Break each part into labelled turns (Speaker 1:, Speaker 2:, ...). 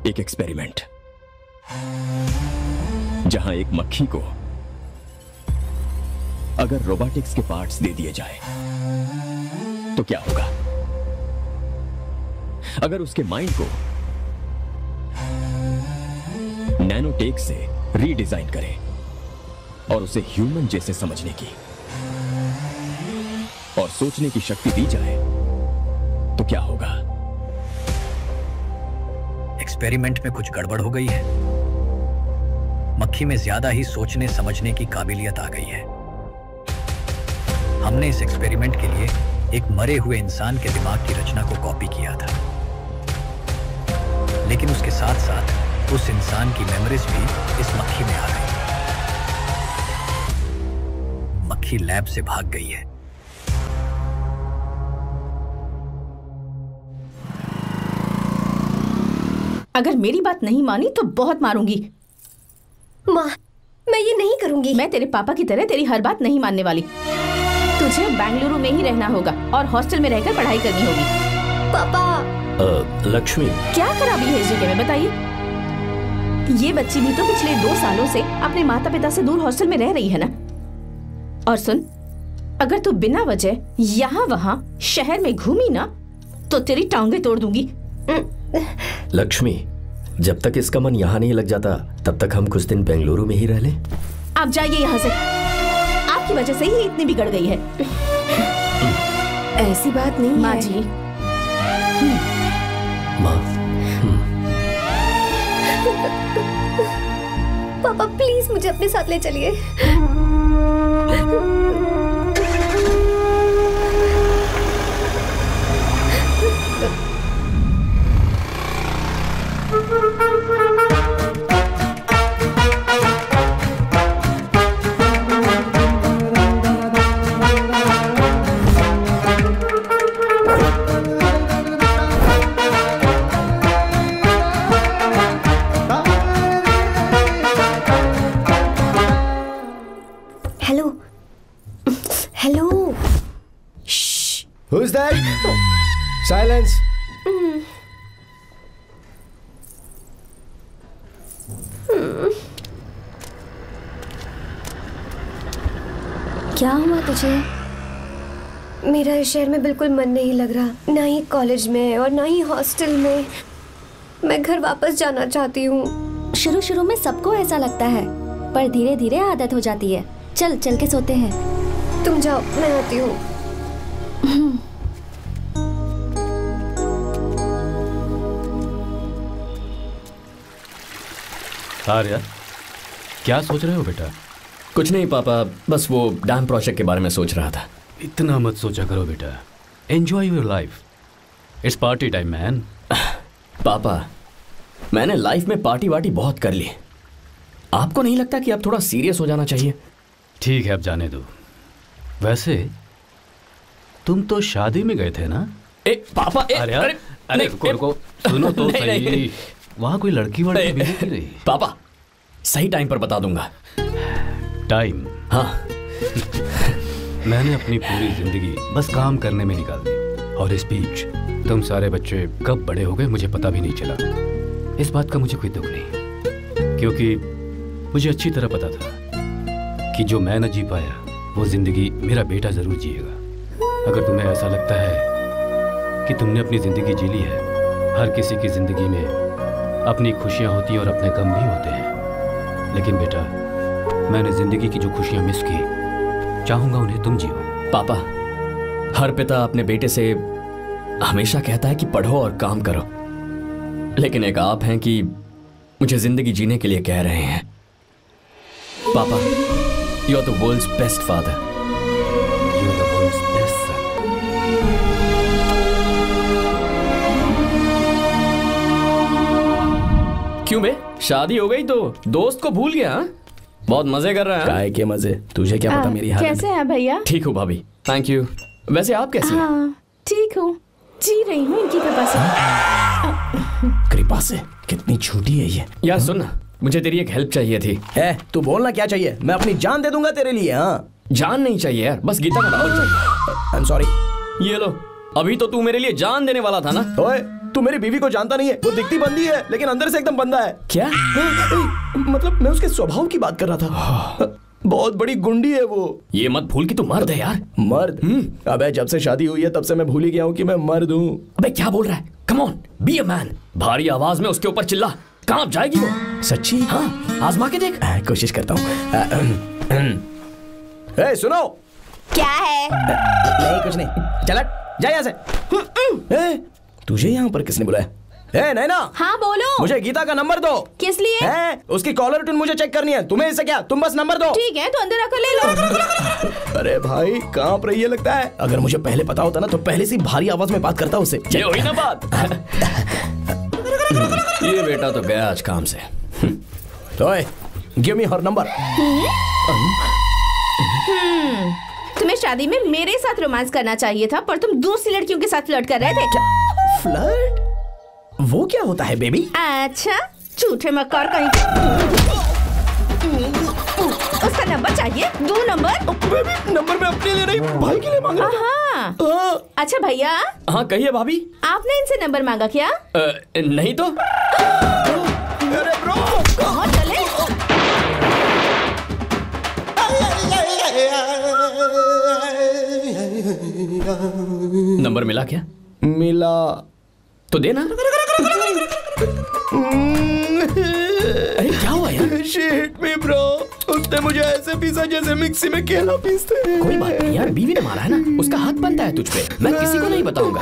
Speaker 1: एक एक्सपेरिमेंट, जहां एक मक्खी को अगर रोबोटिक्स के पार्ट्स दे दिए जाए तो क्या होगा? अगर उसके माइंड को नैनोटेक से रीडिजाइन करें और उसे ह्यूमन जैसे समझने की और सोचने की शक्ति दी जाए तो क्या होगा?
Speaker 2: एक्सपेरिमेंट में कुछ गड़बड़ हो गई है। मक्खी में ज्यादा ही सोचने समझने की काबिलियत आ गई है। हमने इस एक्सपेरिमेंट के लिए एक मरे हुए इंसान के दिमाग की रचना को कॉपी किया था, लेकिन उसके साथ साथ उस इंसान की मेमोरीज भी इस मक्खी में आ गई। मक्खी लैब से भाग गई है।
Speaker 3: अगर मेरी बात नहीं मानी तो बहुत मारूंगी।
Speaker 4: माँ, मैं ये नहीं करूंगी।
Speaker 3: मैं तेरे पापा की तरह तेरी हर बात नहीं मानने वाली। तुझे बेंगलुरु में ही रहना होगा और हॉस्टल में रहकर पढ़ाई करनी होगी।
Speaker 4: पापा।
Speaker 5: लक्ष्मी,
Speaker 3: क्या खराबी है इस जगह में बताइए? ये बच्ची भी तो पिछले 2 सालों से अपने माता पिता से दूर हॉस्टल में रह रही है ना। और सुन, अगर तू बिना वजह यहाँ वहाँ शहर में घूमी ना तो तेरी टांगे तोड़ दूंगी।
Speaker 5: लक्ष्मी, जब तक इसका मन यहाँ नहीं लग जाता तब तक हम कुछ दिन बेंगलुरु में ही रह लें।
Speaker 3: आप जाइए यहाँ से। आपकी वजह से ही इतनी बिगड़ गई है।
Speaker 4: ऐसी बात नहीं
Speaker 3: माँ
Speaker 4: है।
Speaker 3: जी।
Speaker 5: माँ।
Speaker 4: पापा प्लीज मुझे अपने साथ ले चलिए।
Speaker 6: Who's that? Silence.
Speaker 4: क्या हुआ तुझे? मेरा इस शहर में बिल्कुल मन नहीं लग रहा, ना ही कॉलेज में और ना ही हॉस्टल में। मैं घर वापस जाना चाहती हूँ।
Speaker 7: शुरू शुरू में सबको ऐसा लगता है, पर धीरे धीरे आदत हो जाती है। चल चल के सोते हैं।
Speaker 4: तुम जाओ, मैं आती हूँ।
Speaker 8: आर्या, क्या सोच रहे हो बेटा?
Speaker 5: कुछ नहीं पापा, बस वो डैम प्रोजेक्ट के बारे में सोच रहा था।
Speaker 8: इतना मत सोचा करो बेटा। Enjoy your life. It's party time man.
Speaker 5: पापा, मैंने लाइफ में पार्टी वार्टी बहुत कर ली। आपको नहीं लगता कि अब थोड़ा सीरियस हो जाना चाहिए?
Speaker 8: ठीक है, अब जाने दो। वैसे तुम तो शादी में गए थे ना?
Speaker 5: पापा,
Speaker 8: अरे रुको, सुनो तो सही। वहां कोई लड़की वड़की मिल नहीं रही?
Speaker 5: पापा, सही टाइम पर बता दूंगा।
Speaker 8: टाइम?
Speaker 5: हाँ।
Speaker 8: मैंने अपनी पूरी जिंदगी बस काम करने में निकाल दी, और इस बीच तुम सारे बच्चे कब बड़े हो गए मुझे पता भी नहीं चला। इस बात का मुझे कोई दुख नहीं, क्योंकि मुझे अच्छी तरह पता था कि जो मैं न जी पाया वो जिंदगी मेरा बेटा जरूर जिएगा। अगर तुम्हें ऐसा लगता है कि तुमने अपनी जिंदगी जी ली है, हर किसी की जिंदगी में अपनी खुशियां होती हैं और अपने गम भी होते हैं, लेकिन बेटा मैंने जिंदगी की जो खुशियां मिस की, चाहूंगा उन्हें तुम जियो।
Speaker 5: पापा, हर पिता अपने बेटे से हमेशा कहता है कि पढ़ो और काम करो, लेकिन एक आप हैं कि मुझे जिंदगी जीने के लिए कह रहे हैं। पापा, you are the world's best father.
Speaker 8: You are the world's best son.
Speaker 5: क्यों बे, शादी हो गई तो दोस्त को भूल गया? बहुत मजे कर रहा है।
Speaker 6: काय के मजे, तुझे क्या पता मेरी हालत।
Speaker 3: कैसे हैं भैया?
Speaker 5: ठीक हूँ भाभी, थैंक यू। वैसे आप कैसी हैं?
Speaker 3: हाँ, ठीक हूँ, जी रही हूँ इनकी कृपा से।
Speaker 6: कृपा से? कितनी झूठी है ये।
Speaker 5: यार सुन ना, मुझे तेरी एक हेल्प चाहिए थी।
Speaker 6: है, तू बोलना क्या चाहिए? मैं अपनी जान दे दूंगा तेरे लिए। हाँ,
Speaker 5: जान नहीं चाहिए यार, बस गीता का दामन चाहिए।
Speaker 6: I am sorry.
Speaker 5: ये लो, अभी तो तू मेरे लिए जान देने वाला था ना।
Speaker 6: ओए, तू मेरी बीवी को जानता नहीं है। वो दिखती बंदी है लेकिन अंदर से एकदम बंदा है।
Speaker 5: क्या?
Speaker 6: मतलब मैं उसके स्वभाव की बात कर रहा था। बहुत बड़ी गुंडी है वो।
Speaker 5: ये मत भूल कि तू मर्द है यार।
Speaker 6: मर्द? अबे जब से शादी हुई है तब से मैं भूल ही गया हूँ कि मैं मर्द हूँ।
Speaker 5: अबे क्या बोल रहा है? Come on, be a man. भारी आवाज में उसके ऊपर चिल्ला। कहाँ जाएगी वो?
Speaker 6: सच्ची?
Speaker 5: हाँ, आजमा के देख।
Speaker 6: कोशिश करता हूँ। सुनो।
Speaker 3: क्या है?
Speaker 6: नहीं कुछ नहीं, चल जा यहाँ से। तुझे यहाँ पर किसने बुलाया? नैना।
Speaker 3: हाँ बोलो।
Speaker 6: मुझे गीता का नंबर दो।
Speaker 3: किस लिए?
Speaker 6: उसकी कॉलर ट्यून मुझे चेक करनी है। तुम्हें इससे क्या, तुम बस नंबर दो।
Speaker 3: ठीक है तो अंदर आकर ले लो।
Speaker 6: अरे भाई कांप रही है लगता है। अगर मुझे पहले पता होता ना तो पहले से भारी आवाज में बात करता उससे।
Speaker 5: ये हुई ना बात। ये बेटा तो गया आज काम से।
Speaker 6: गिव मी हर नंबर।
Speaker 3: तुम्हें शादी में मेरे साथ रोमांस करना चाहिए था, पर तुम दूसरी लड़कियों के साथ फ्लर्ट कर रहे थे।
Speaker 6: फ्लर्ट? वो क्या होता है बेबी?
Speaker 3: अच्छा, झूठे मक्कार कहीं। उसका नंबर चाहिए? दो नंबर।
Speaker 6: बेबी नंबर मैं अपने लिए नहीं भाई के लिए मांग रहा
Speaker 3: था। अच्छा भैया।
Speaker 5: हाँ कहिए भाभी।
Speaker 3: आपने इनसे नंबर मांगा क्या?
Speaker 5: नहीं तो।
Speaker 6: अरे ब्रो
Speaker 3: कहाँ चले?
Speaker 5: नंबर मिला क्या?
Speaker 6: मिला
Speaker 5: तो देना। अरे क्या हुआ यार?
Speaker 6: शिट मी ब्रो, उसने मुझे ऐसे पीसा जैसे मिक्सी में केला पीसते हैं।
Speaker 5: कोई बात नहीं यार, बीवी ने मारा है ना, उसका हाथ बनता है तुझ पे। मैं किसी को नहीं बताऊंगा।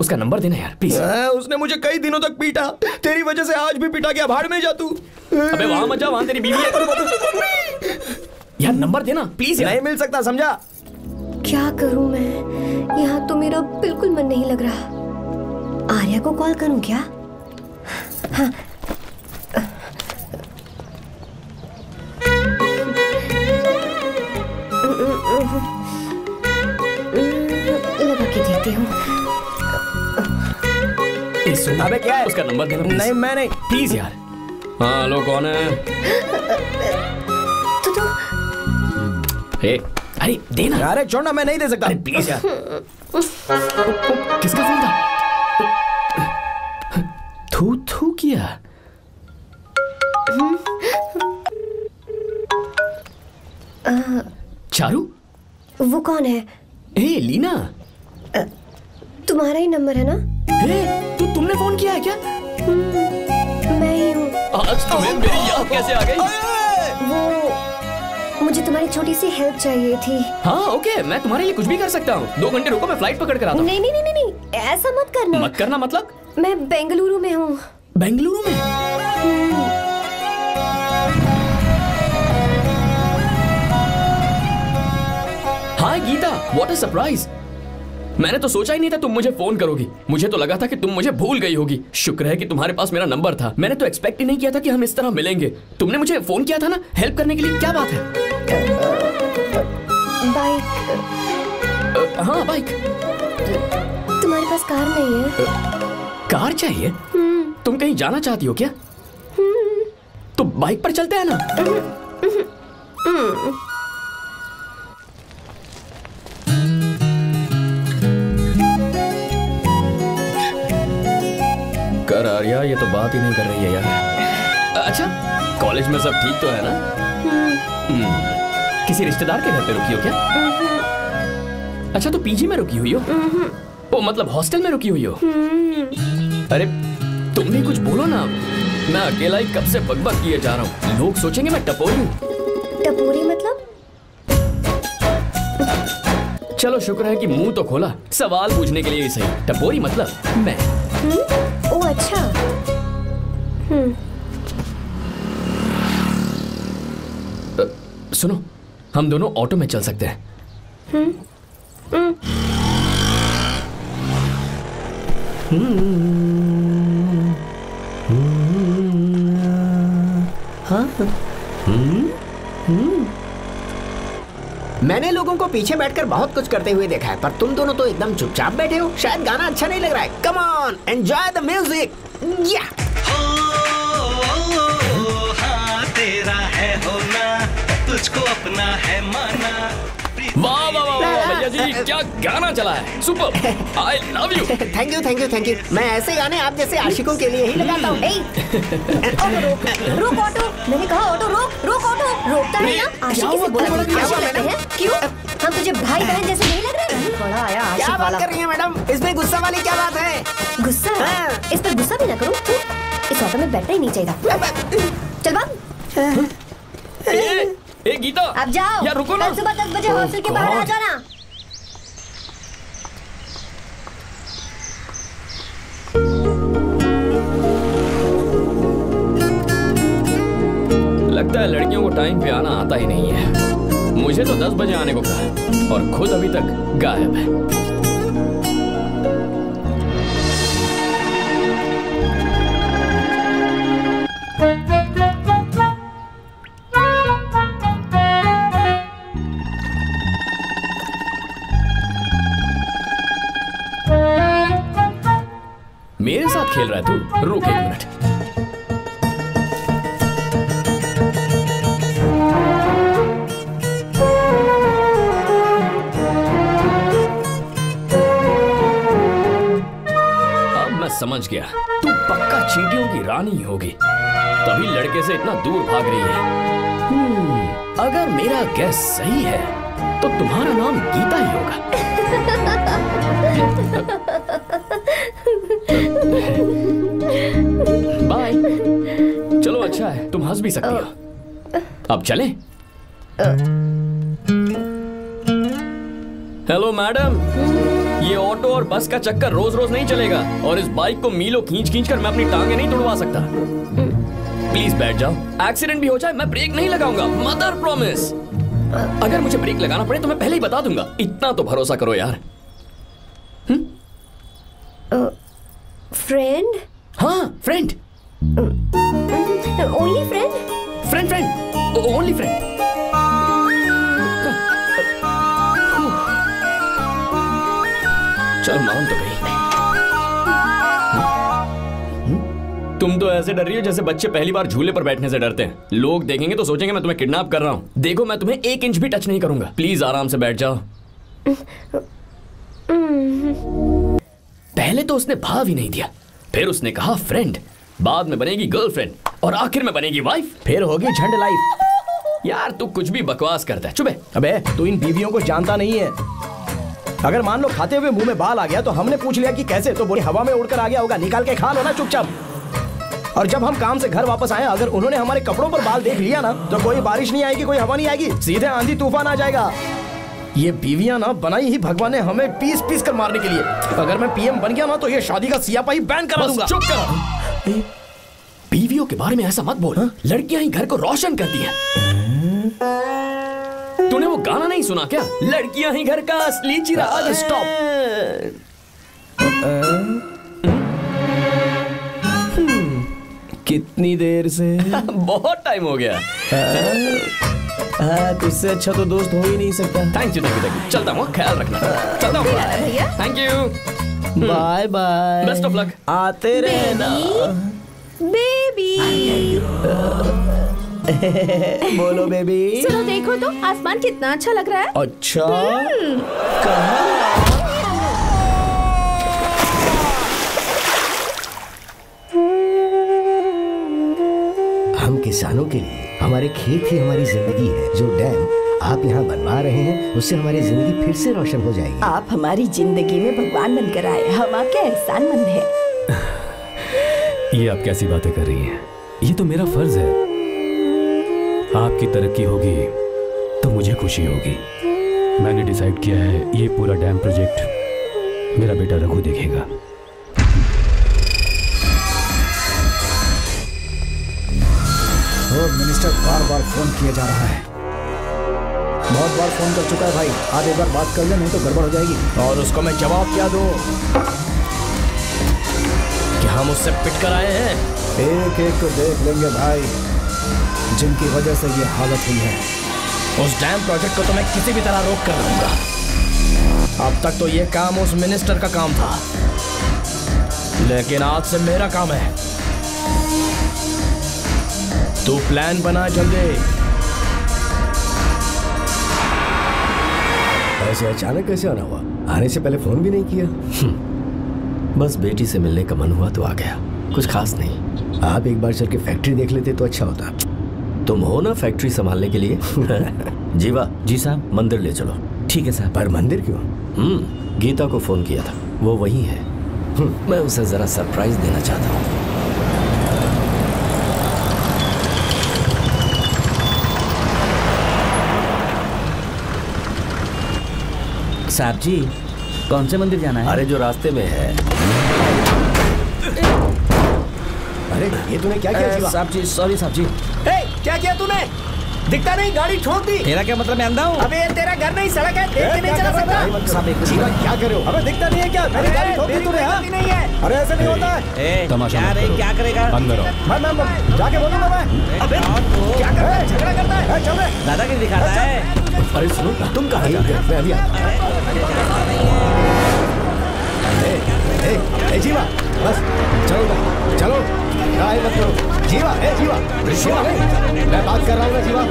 Speaker 5: उसका नंबर देना यार प्लीज।
Speaker 6: उसने मुझे कई दिनों तक पीटा, तेरी वजह से आज भी पीटा गया। भाड़ में जा तू।
Speaker 5: अबे वहां मत जा, वहां तेरी बीवी है। यार नंबर देना प्लीज।
Speaker 6: नहीं मिल सकता, समझा?
Speaker 4: क्या करूं मैं? यहाँ तो मेरा बिल्कुल मन नहीं लग रहा। आर्या को कॉल करूं क्या? हाँ। लगा के देती हूँ।
Speaker 6: अबे क्या है?
Speaker 5: उसका नंबर देना।
Speaker 6: नहीं मैं नहीं।
Speaker 5: प्लीज यार। हाँ हेलो, कौन है?
Speaker 4: तो
Speaker 5: अरे देना।
Speaker 6: अरे छोड़ना, मैं नहीं दे सकता।
Speaker 5: अरे प्लीज यार। किसका फोन था? थू थू किया। चारू?
Speaker 4: वो कौन है?
Speaker 5: लीना।
Speaker 4: तुम्हारा ही नंबर है ना?
Speaker 5: तुमने फोन किया है क्या?
Speaker 4: मैं ही हूँ।
Speaker 5: आज तुम्हें मेरी याद कैसे आ गई?
Speaker 4: वो मुझे तुम्हारी छोटी सी हेल्प चाहिए थी।
Speaker 5: हाँ ओके, मैं तुम्हारे लिए कुछ भी कर सकता हूँ। 2 घंटे रुको, मैं फ्लाइट पकड़ कर आता हूँ।
Speaker 4: नहीं नहीं नहीं नहीं, ऐसा मत करना।
Speaker 5: मत करना मतलब?
Speaker 4: मैं बेंगलुरु में हूँ।
Speaker 5: बेंगलुरु में? हाय गीता, व्हाट अ सरप्राइज। मैंने तो सोचा ही नहीं था तुम मुझे फोन करोगी। मुझे तो लगा था कि तुम मुझे भूल गई होगी। शुक्र है कि तुम्हारे पास मेरा नंबर था। मैंने तो एक्सपेक्ट ही नहीं किया था कि हम इस तरह मिलेंगे। तुमने मुझे फोन किया था ना हेल्प करने के लिए। क्या बात है?
Speaker 4: बाइक।
Speaker 5: हाँ बाइक।
Speaker 4: तुम्हारे पास कार नहीं है?
Speaker 5: कार चाहिए? तुम कहीं जाना चाहती हो क्या? तो बाइक पर चलते हैं ना। कर आर्या, ये तो बात ही नहीं कर रही है यार। अच्छा कॉलेज में सब ठीक तो है ना? किसी रिश्तेदार के घर पे रुकी हो क्या? अच्छा तो पीजी में रुकी हुई हो? ओ मतलब हॉस्टल में रुकी हुई हो? अरे तुम भी कुछ बोलो ना। मैं अकेला ही कब से बकबक किए जा रहा हूँ। लोग सोचेंगे मैं टपोरी हूँ।
Speaker 4: टपोरी मतलब?
Speaker 5: चलो शुक्र है कि मुंह तो खोला। सवाल पूछने के लिए ही सही। टपोरी मतलब मैं।
Speaker 4: ओ अच्छा।
Speaker 5: सुनो, हम दोनों ऑटो में चल सकते हैं।
Speaker 9: मैंने लोगों को पीछे बैठकर बहुत कुछ करते हुए देखा है, पर तुम दोनों तो एकदम चुपचाप बैठे हो। शायद गाना अच्छा नहीं लग रहा है। Come on, enjoy the music. या
Speaker 10: हाँ तेरा है होना, तुझको अपना है माना,
Speaker 5: वाह वाह वाह वाह भैया जी, क्या गाना चला है, super, I love you.
Speaker 9: Thank you thank you thank you. मैं ऐसे गाने आप जैसे आशिकों के लिए ही लगाता हूँ।
Speaker 4: ऑटो रोक, रुक ऑटो, मैंने कहा ऑटो रोक, रुक ऑटो, रोकता है ना। आशिकी से बोला आशिक लगते हैं, क्यों? हम तुझे भाई बहन जैसे नहीं लग रहे? बड़ा आया आशिक
Speaker 9: क्या
Speaker 4: वाला।
Speaker 9: बात कर रही है मैडम, इसमें गुस्सा वाली क्या बात है?
Speaker 4: गुस्सा? इस पर गुस्सा भी ना करूँ, इस ऑटो में बैठना ही नहीं चाहिए। चल भाग।
Speaker 5: ए गीता,
Speaker 4: अब जाओ,
Speaker 5: यार रुको ना।
Speaker 4: कल सुबह 10 बजे हॉस्टल के बाहर आ जाना।
Speaker 5: लगता है लड़कियों को टाइम पे आना आता ही नहीं है। मुझे तो 10 बजे आने को कहा और खुद अभी तक गायब है। मेरे साथ खेल रहा है तू? रुक एक मिनट। अब मैं समझ गया, तू पक्का चींटियों की रानी होगी, तभी लड़के से इतना दूर भाग रही है। अगर मेरा गैस सही है तो तुम्हारा नाम गीता ही होगा। बाय। चलो अच्छा है, तुम हंस भी सकती हो। अब चलें? हेलो मैडम, ये ऑटो और बस का चक्कर रोज रोज नहीं चलेगा और इस बाइक को मीलों खींच खींच कर मैं अपनी टांगे नहीं तुड़वा सकता। प्लीज बैठ जाओ, एक्सीडेंट भी हो जाए मैं ब्रेक नहीं लगाऊंगा, मदर प्रॉमिस। अगर मुझे ब्रेक लगाना पड़े तो मैं पहले ही बता दूंगा, इतना तो भरोसा करो यार।
Speaker 4: फ्रेंड?
Speaker 5: हाँ friend.
Speaker 4: Only friend?
Speaker 5: Friend friend, only friend. चल मान तो गई। तुम तो ऐसे डर रही हो जैसे बच्चे पहली बार झूले पर बैठने से डरते हैं। लोग देखेंगे तो सोचेंगे मैं तुम्हें किडनैप कर रहा हूँ। देखो मैं तुम्हें 1 इंच भी टच नहीं करूंगा, प्लीज आराम से बैठ जाओ। पहले तो उसने भाव ही नहीं दिया, फिर उसने कहा फ्रेंड, बाद में बनेगी गर्लफ्रेंड और आखिर में बनेगी वाइफ,
Speaker 6: फिर होगी झंड लाइफ।
Speaker 5: यार तू कुछ भी बकवास करता है, चुप है।
Speaker 6: अबे तू इन बीवियों को जानता नहीं है। अगर मान लो खाते हुए मुंह में बाल आ गया तो हमने पूछ लिया कि कैसे, तो बोले हवा में उड़कर आ गया होगा, निकाल के खा लो ना चुपचाप। और जब हम काम से घर वापस आए, अगर उन्होंने हमारे कपड़ों पर बाल देख लिया ना, तो कोई बारिश नहीं आएगी, कोई हवा नहीं आएगी, सीधे आंधी तूफान आ जाएगा। ये बीवियां ना बनाई ही भगवान ने हमें पीस पीस कर मारने के लिए। अगर मैं पीएम बन गया ना तो ये शादी का सियापाही बैन करा दूंगा।
Speaker 5: चुप करो। बीवियों के बारे में ऐसा मत बोल, लड़कियां ही घर को रोशन करती हैं। तूने वो गाना नहीं सुना क्या, लड़कियां ही घर का असली चिराग। स्टॉप।
Speaker 6: कितनी देर से?
Speaker 5: बहुत टाइम हो गया।
Speaker 6: तुझसे अच्छा तो दोस्त हो ही नहीं सकता।
Speaker 5: Thank you thank you thank you. चलता हूँ, ख्याल रखना। चलता हूँ भैया। Thank you,
Speaker 6: bye bye,
Speaker 5: best of luck.
Speaker 6: आते रहना
Speaker 3: बेबी।
Speaker 6: बोलो बेबी।
Speaker 3: सुनो देखो तो आसमान कितना अच्छा लग रहा है।
Speaker 6: अच्छा कहाँ?
Speaker 10: हम किसानों के लिए हमारे खेत ही हमारी जिंदगी है। जो डैम आप यहाँ बनवा रहे हैं उससे हमारी जिंदगी फिर से रोशन हो जाएगी।
Speaker 11: आप हमारी जिंदगी में भगवान बनकर आए, हम आपके एहसानमंद हैं।
Speaker 8: ये आप कैसी बातें कर रही हैं? ये तो मेरा फर्ज है। आपकी तरक्की होगी तो मुझे खुशी होगी। मैंने डिसाइड किया है ये पूरा डैम प्रोजेक्ट मेरा बेटा रघु देखेगा।
Speaker 12: मिनिस्टर बार बार फोन किया जा रहा है। बहुत बार फोन कर चुका है भाई, आप एक बार बात कर ले, नहीं तो गड़बड़ हो जाएगी।
Speaker 6: और उसको मैं जवाब क्या दूं? क्या हम उससे पिट कर आए हैं?
Speaker 12: एक एक को देख लेंगे भाई, जिनकी वजह से ये हालत हुई है।
Speaker 6: उस डैम प्रोजेक्ट को तो मैं किसी भी तरह रोक कर रहूंगा। अब तक तो ये काम उस मिनिस्टर का काम था, लेकिन आज से मेरा काम है। तू प्लान बना जल्दी।
Speaker 10: ऐसे अचानक कैसे आना हुआ? आने से पहले फोन भी नहीं किया?
Speaker 5: बस बेटी से मिलने का मन हुआ तो आ गया, कुछ खास नहीं।
Speaker 10: आप एक बार चल के फैक्ट्री देख लेते तो अच्छा होता।
Speaker 5: तुम हो ना फैक्ट्री संभालने के लिए। जीवा।
Speaker 13: जी साहब।
Speaker 5: मंदिर ले चलो।
Speaker 13: ठीक है साहब।
Speaker 10: पर मंदिर क्यों?
Speaker 5: गीता को फोन किया था, वो वही है। मैं उसे जरा सरप्राइज देना चाहता हूँ।
Speaker 13: साहब जी, कौन से मंदिर जाना है?
Speaker 5: अरे जो रास्ते में है।
Speaker 10: अरे ये तूने क्या किया जीवा?
Speaker 13: साहब जी सॉरी साहब जी।
Speaker 9: क्या किया तूने? दिखता नहीं, गाड़ी ठोक दी।
Speaker 13: तेरा क्या मतलब मैं अंधा हूँ?
Speaker 9: अबे तेरा घर नहीं, सड़क है, देख के नहीं चला सकता।
Speaker 6: जीवा क्या कर रहे हो? अबे दिखता नहीं है क्या? मेरी गाड़ी ठोक दी तूने? हाँ
Speaker 9: नहीं है।
Speaker 6: अरे ऐसे नहीं होता है।
Speaker 8: तमाशा
Speaker 13: क्या
Speaker 8: मत
Speaker 13: रे,
Speaker 8: करो।
Speaker 13: क्या करेगा?
Speaker 8: अंदर आओ।
Speaker 6: मैं जाके बोलूंगा मैं।
Speaker 9: अबे क्या कर रहा है? झगड़ा करता है।
Speaker 6: चल रहे
Speaker 13: दादागिरी दिखाता है।
Speaker 5: अरे सुनो, तुम कहाँ जा रहे हो?
Speaker 10: मैं अभी
Speaker 6: जीवा बस चलो चलो, लड़ाई मत करो। जीवा जीवा जीवा, मैं बात कर रहा हूँ ना जीवा।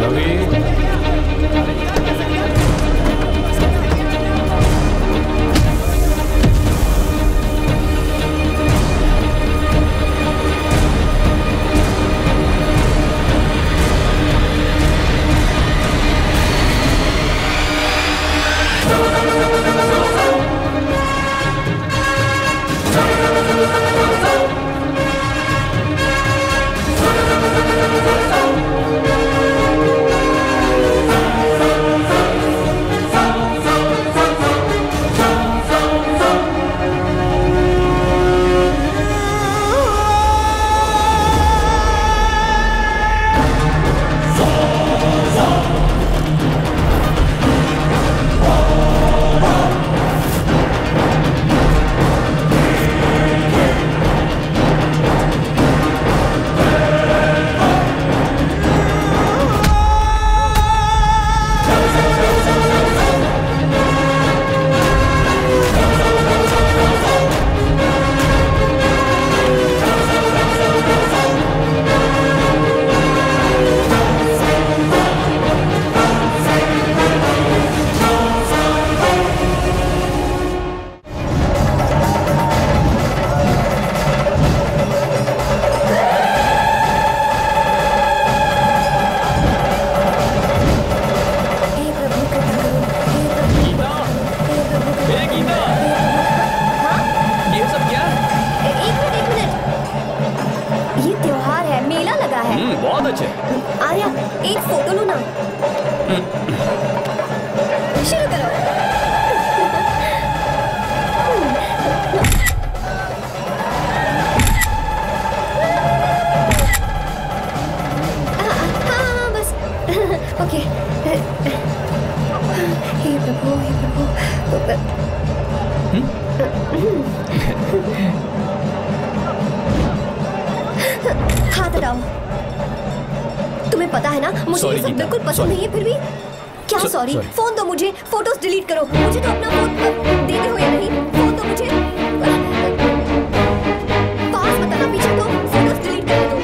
Speaker 4: आर्या, एक फोटो लो ना। शुरू करो। हाँ बस ओके। हे प्रभु हे प्रभु। हाथ हटाओ। तुम्हें पता है ना मुझे ये सब बिल्कुल पसंद नहीं है, फिर भी क्या सॉरी? फोन दो मुझे, फोटोज डिलीट करो। मुझे तो अपना फोन देते हो या नहीं? फोन दो मुझे। पास बताना, पीछे तो फोटोज डिलीट कर दो।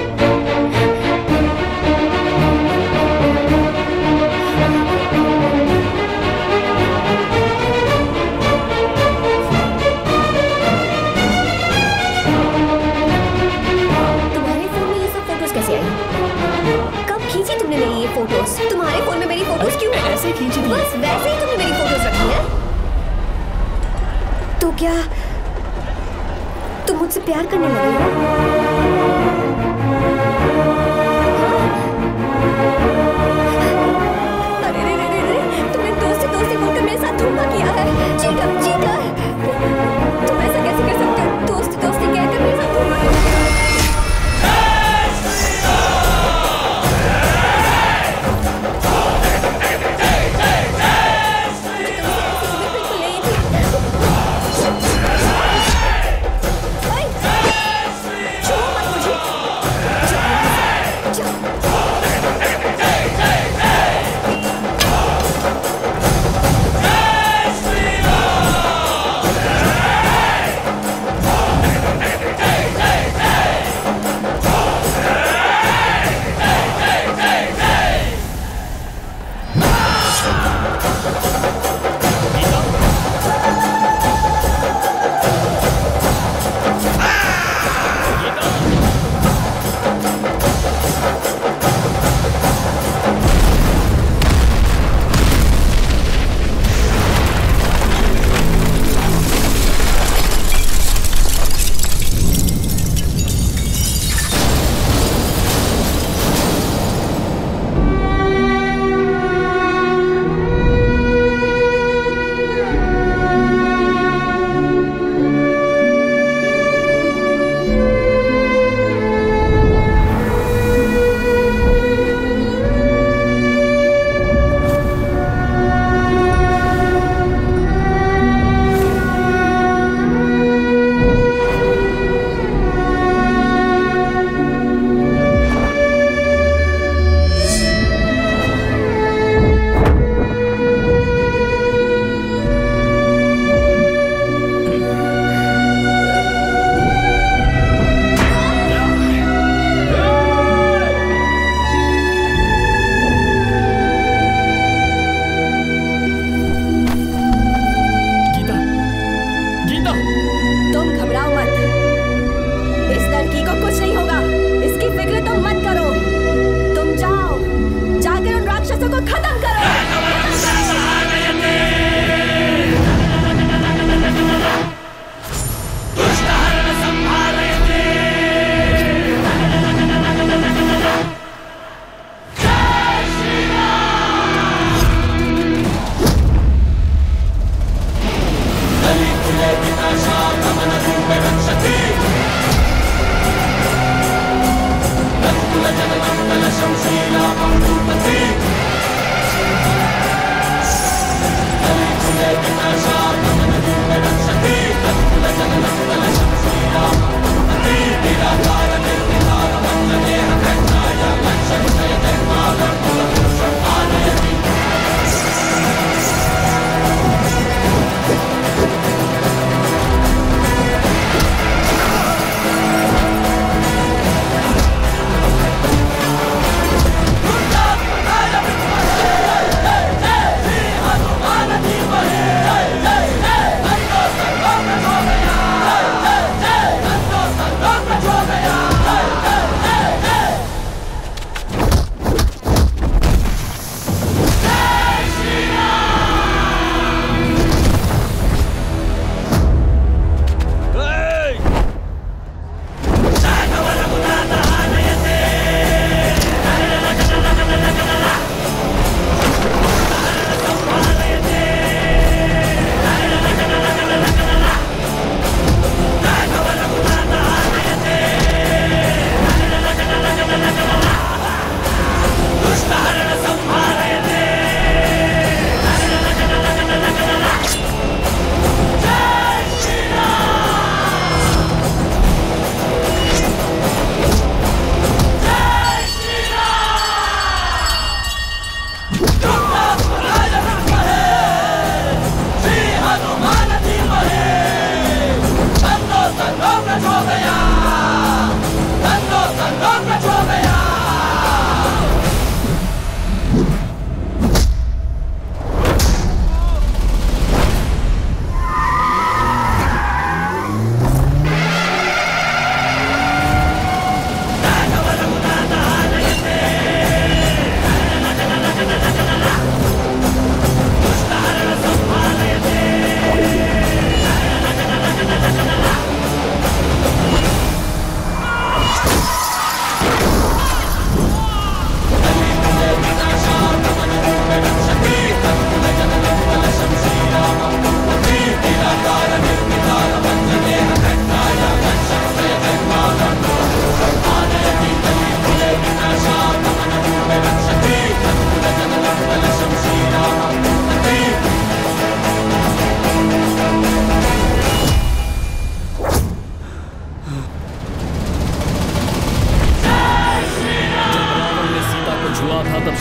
Speaker 4: तुम्हारे फोन में ये सब फोटोज कैसे आई? खींची तुमने मेरी ये फोटोज? तुम्हारे फोन में मेरी फोटोज क्यों?
Speaker 13: ऐसे खींची थी।
Speaker 4: बस वैसे ही तुमने मेरी फोटोज रखी है। तो क्या तुम मुझसे प्यार करने लगे हो? अरे रे रे रे, तुमने दोस्ती दोस्ती बोलकर मेरे साथ धोखा किया है। चीटर चीटर, तुम ऐसा कैसे कर सकते हो? दोस्ती दोस्ती कहकर मेरे साथ धोखा किया।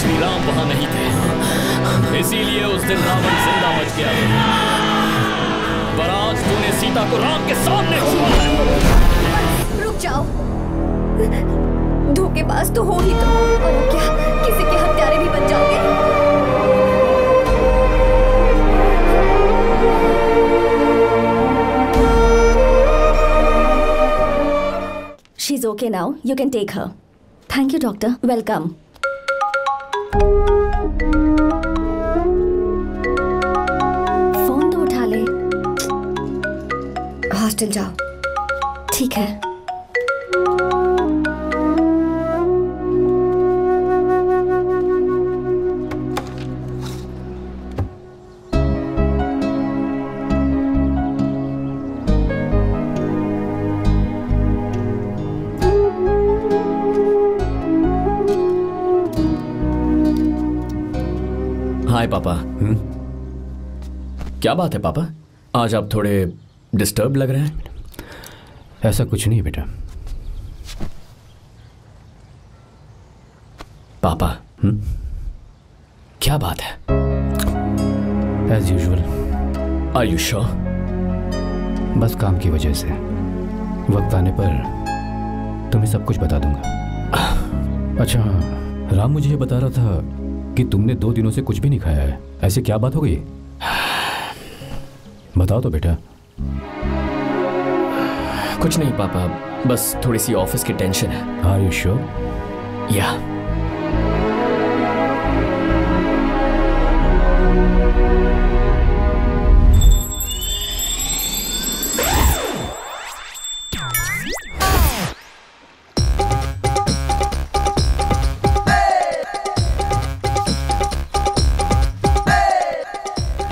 Speaker 5: श्री राम वहां नहीं थे, इसीलिए उस दिन रावण जिंदा बच गया। पर आज तूने सीता को राम के सामने छुआ है।
Speaker 4: रुक जाओ, धोखेबाज तो हो ही तुम, और क्या किसी के हत्यारे भी बन जाओगे।
Speaker 7: She's okay now. You can take her. Thank you, doctor. Welcome. Phone तो उठा ले।
Speaker 4: हॉस्टल जाओ।
Speaker 7: ठीक है।
Speaker 5: हाय पापा। क्या बात है पापा, आज आप थोड़े डिस्टर्ब लग रहे हैं।
Speaker 8: ऐसा कुछ नहीं बेटा।
Speaker 5: पापा क्या बात है?
Speaker 8: As usual.
Speaker 5: Are you sure?
Speaker 8: बस काम की वजह से वक्त आने पर तुम्हें सब कुछ बता दूंगा। अच्छा राम मुझे ये बता रहा था कि तुमने 2 दिनों से कुछ भी नहीं खाया है, ऐसे क्या बात हो गई? बताओ तो बेटा।
Speaker 5: कुछ नहीं पापा, बस थोड़ी सी ऑफिस की टेंशन है।
Speaker 8: Are you sure?
Speaker 5: या।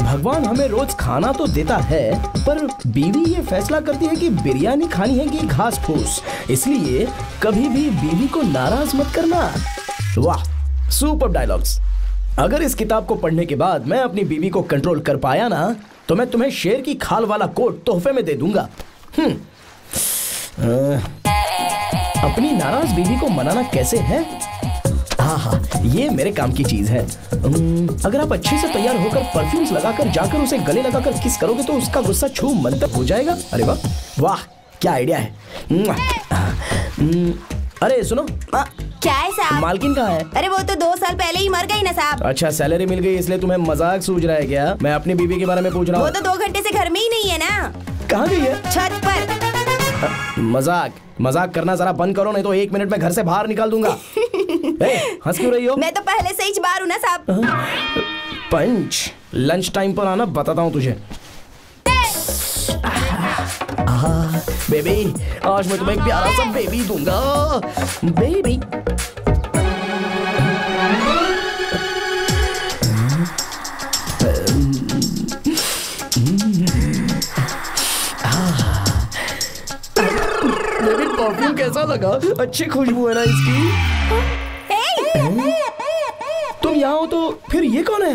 Speaker 6: भगवान हमें रोज खाना तो देता है, पर बीवी ये फैसला करती है कि बिरयानी खानी है कि घास फूस, इसलिए कभी भी बीवी को नाराज मत करना। वाह, सुपर डायलॉग्स। अगर इस किताब को पढ़ने के बाद मैं अपनी बीवी को कंट्रोल कर पाया ना, तो मैं तुम्हें शेर की खाल वाला कोट तोहफे में दे दूंगा। अपनी नाराज बीवी को मनाना कैसे है? हाँ, ये मेरे काम की चीज है। अगर आप अच्छे से तैयार होकर परफ्यूम्स लगाकर जाकर उसे गले लगाकर किस करोगे तो उसका गुस्सा छू मंतर हो जाएगा। अरे वाह वाह, क्या आइडिया है। अरे सुनो।
Speaker 14: क्या है साहब?
Speaker 6: मालकिन कहाँ है?
Speaker 14: अरे वो तो 2 साल पहले ही मर गई ना साहब।
Speaker 6: अच्छा, सैलरी मिल गई इसलिए तुम्हें मजाक सूझ रहा है क्या? मैं अपनी बीवी के बारे में पूछ रहा हूँ।
Speaker 14: वो तो 2 घंटे से घर में ही नहीं है ना।
Speaker 6: कहाँ गई है?
Speaker 14: छत पर।
Speaker 6: मजाक करना जरा बंद करो, नहीं तो 1 मिनट में घर से बाहर निकाल दूंगा। हंस क्यों रही हो?
Speaker 14: मैं तो पहले से ही बाहर हूँ ना साहब।
Speaker 6: पंच, लंच टाइम पर आना, बताता हूँ तुझे। बेबी, आज मैं तुम्हें एक प्यारा सा बेबी दूंगा। बेबी परफ्यूम कैसा लगा? अच्छी खुशबू है ना इसकी। तुम यहाँ हो तो फिर ये कौन है?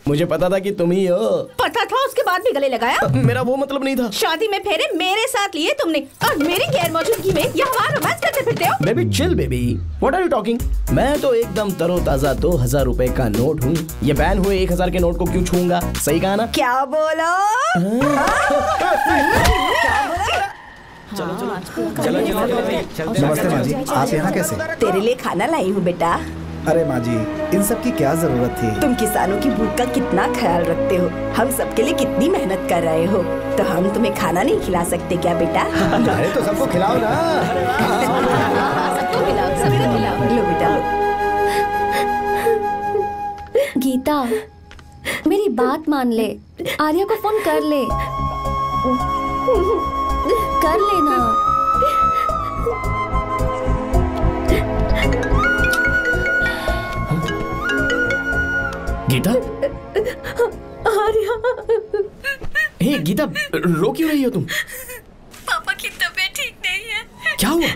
Speaker 6: मुझे पता था कि तुम ही हो।
Speaker 3: पता था, उसके बाद भी गले लगाया?
Speaker 6: मेरा वो मतलब नहीं था।
Speaker 3: शादी में फेरे मेरे साथ लिए तुमने और मेरी गैर मौजूदगी में यहाँ रोमांस करते फिरते हो।
Speaker 6: Baby chill baby, what are you talking? मैं तो एकदम तरोताजा 2000 रुपए का नोट हूँ। ये बैन हुए 1000 के नोट को क्यों छूंगा? सही कहा ना?
Speaker 14: क्या बोलो?
Speaker 12: नमस्ते माँ जी, आप यहाँ कैसे?
Speaker 11: तेरे लिए खाना लाई हूँ बेटा।
Speaker 12: अरे माँ जी, इन सब की क्या जरूरत थी?
Speaker 11: तुम किसानों की भूख का कितना ख्याल रखते हो, हम सबके लिए कितनी मेहनत कर रहे हो, तो हम तुम्हें खाना नहीं खिला सकते क्या बेटा?
Speaker 12: अरे तो सबको खिलाओ ना।
Speaker 3: सबको खिलाओ।
Speaker 11: लो बेटा लो।
Speaker 7: गीता, मेरी बात मान ले, आर्या को फोन कर ले, कर लेना।
Speaker 5: गीता?
Speaker 3: आर्या।
Speaker 5: हे गीता, रो क्यों रही हो तुम?
Speaker 3: पापा की तबीयत ठीक नहीं है।
Speaker 5: क्या हुआ?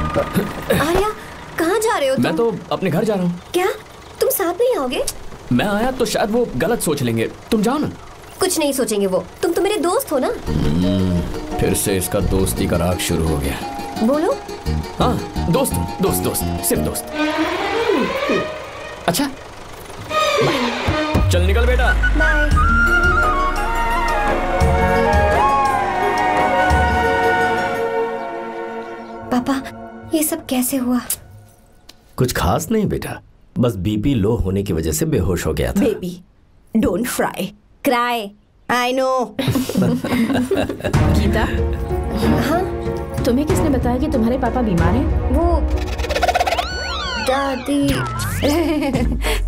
Speaker 4: आर्या, कहाँ जा रहे हो तुम?
Speaker 5: मैं तो अपने घर जा रहा हूँ।
Speaker 4: क्या तुम साथ नहीं आओगे?
Speaker 5: मैं आया तो शायद वो गलत सोच लेंगे, तुम जाओ ना।
Speaker 4: कुछ नहीं सोचेंगे वो, तुम तो मेरे दोस्त हो ना।
Speaker 5: फिर से इसका दोस्ती का राग शुरू हो गया।
Speaker 4: बोलो।
Speaker 5: हाँ, दोस्त दोस्त दोस्त, सिर्फ दोस्त। अच्छा बाय। चल निकल बेटा।
Speaker 4: बाय। पापा, ये सब कैसे हुआ?
Speaker 10: कुछ खास नहीं बेटा, बस बीपी लो होने की वजह से बेहोश हो गया था।
Speaker 11: Baby, don't fry, cry, I know.
Speaker 3: Geeta,
Speaker 4: हाँ?
Speaker 3: तुम्हें किसने बताया कि तुम्हारे पापा बीमार हैं?
Speaker 4: वो दादी।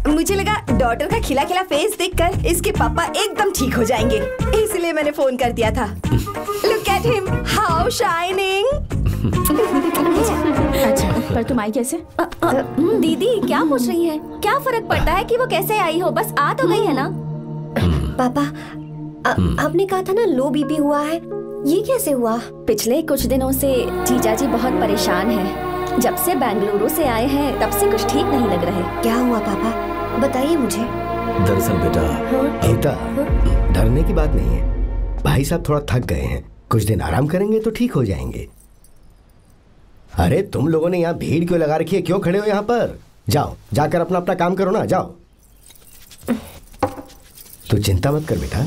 Speaker 11: मुझे लगा डॉटर का खिला खिला फेस देखकर इसके पापा एकदम ठीक हो जाएंगे, इसलिए मैंने फोन कर दिया था। Look at him, how shining.
Speaker 3: अच्छा, पर तुम आई कैसे?
Speaker 7: दीदी क्या पूछ रही है? क्या फर्क पड़ता है कि वो कैसे आई हो, बस आ तो गई है ना।
Speaker 4: पापा, आपने कहा था ना लो बीपी हुआ है, ये कैसे हुआ?
Speaker 7: पिछले कुछ दिनों से जीजा जी बहुत परेशान हैं। जब से बेंगलुरु से आए हैं तब से कुछ ठीक नहीं लग रहे।
Speaker 4: क्या हुआ पापा, बताइए मुझे।
Speaker 10: दरअसल बेटा, गीता, डरने की बात नहीं है। भाई साहब थोड़ा थक गए हैं, कुछ दिन आराम करेंगे तो ठीक हो जाएंगे। अरे तुम लोगों ने यहाँ भीड़ क्यों लगा रखी है? क्यों खड़े हो यहाँ पर? जाओ, जाकर अपना अपना काम करो ना, जाओ। तू चिंता मत कर बेटा।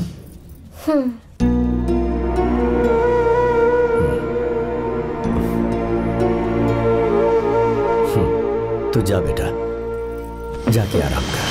Speaker 10: तू जा बेटा, जाके आराम कर।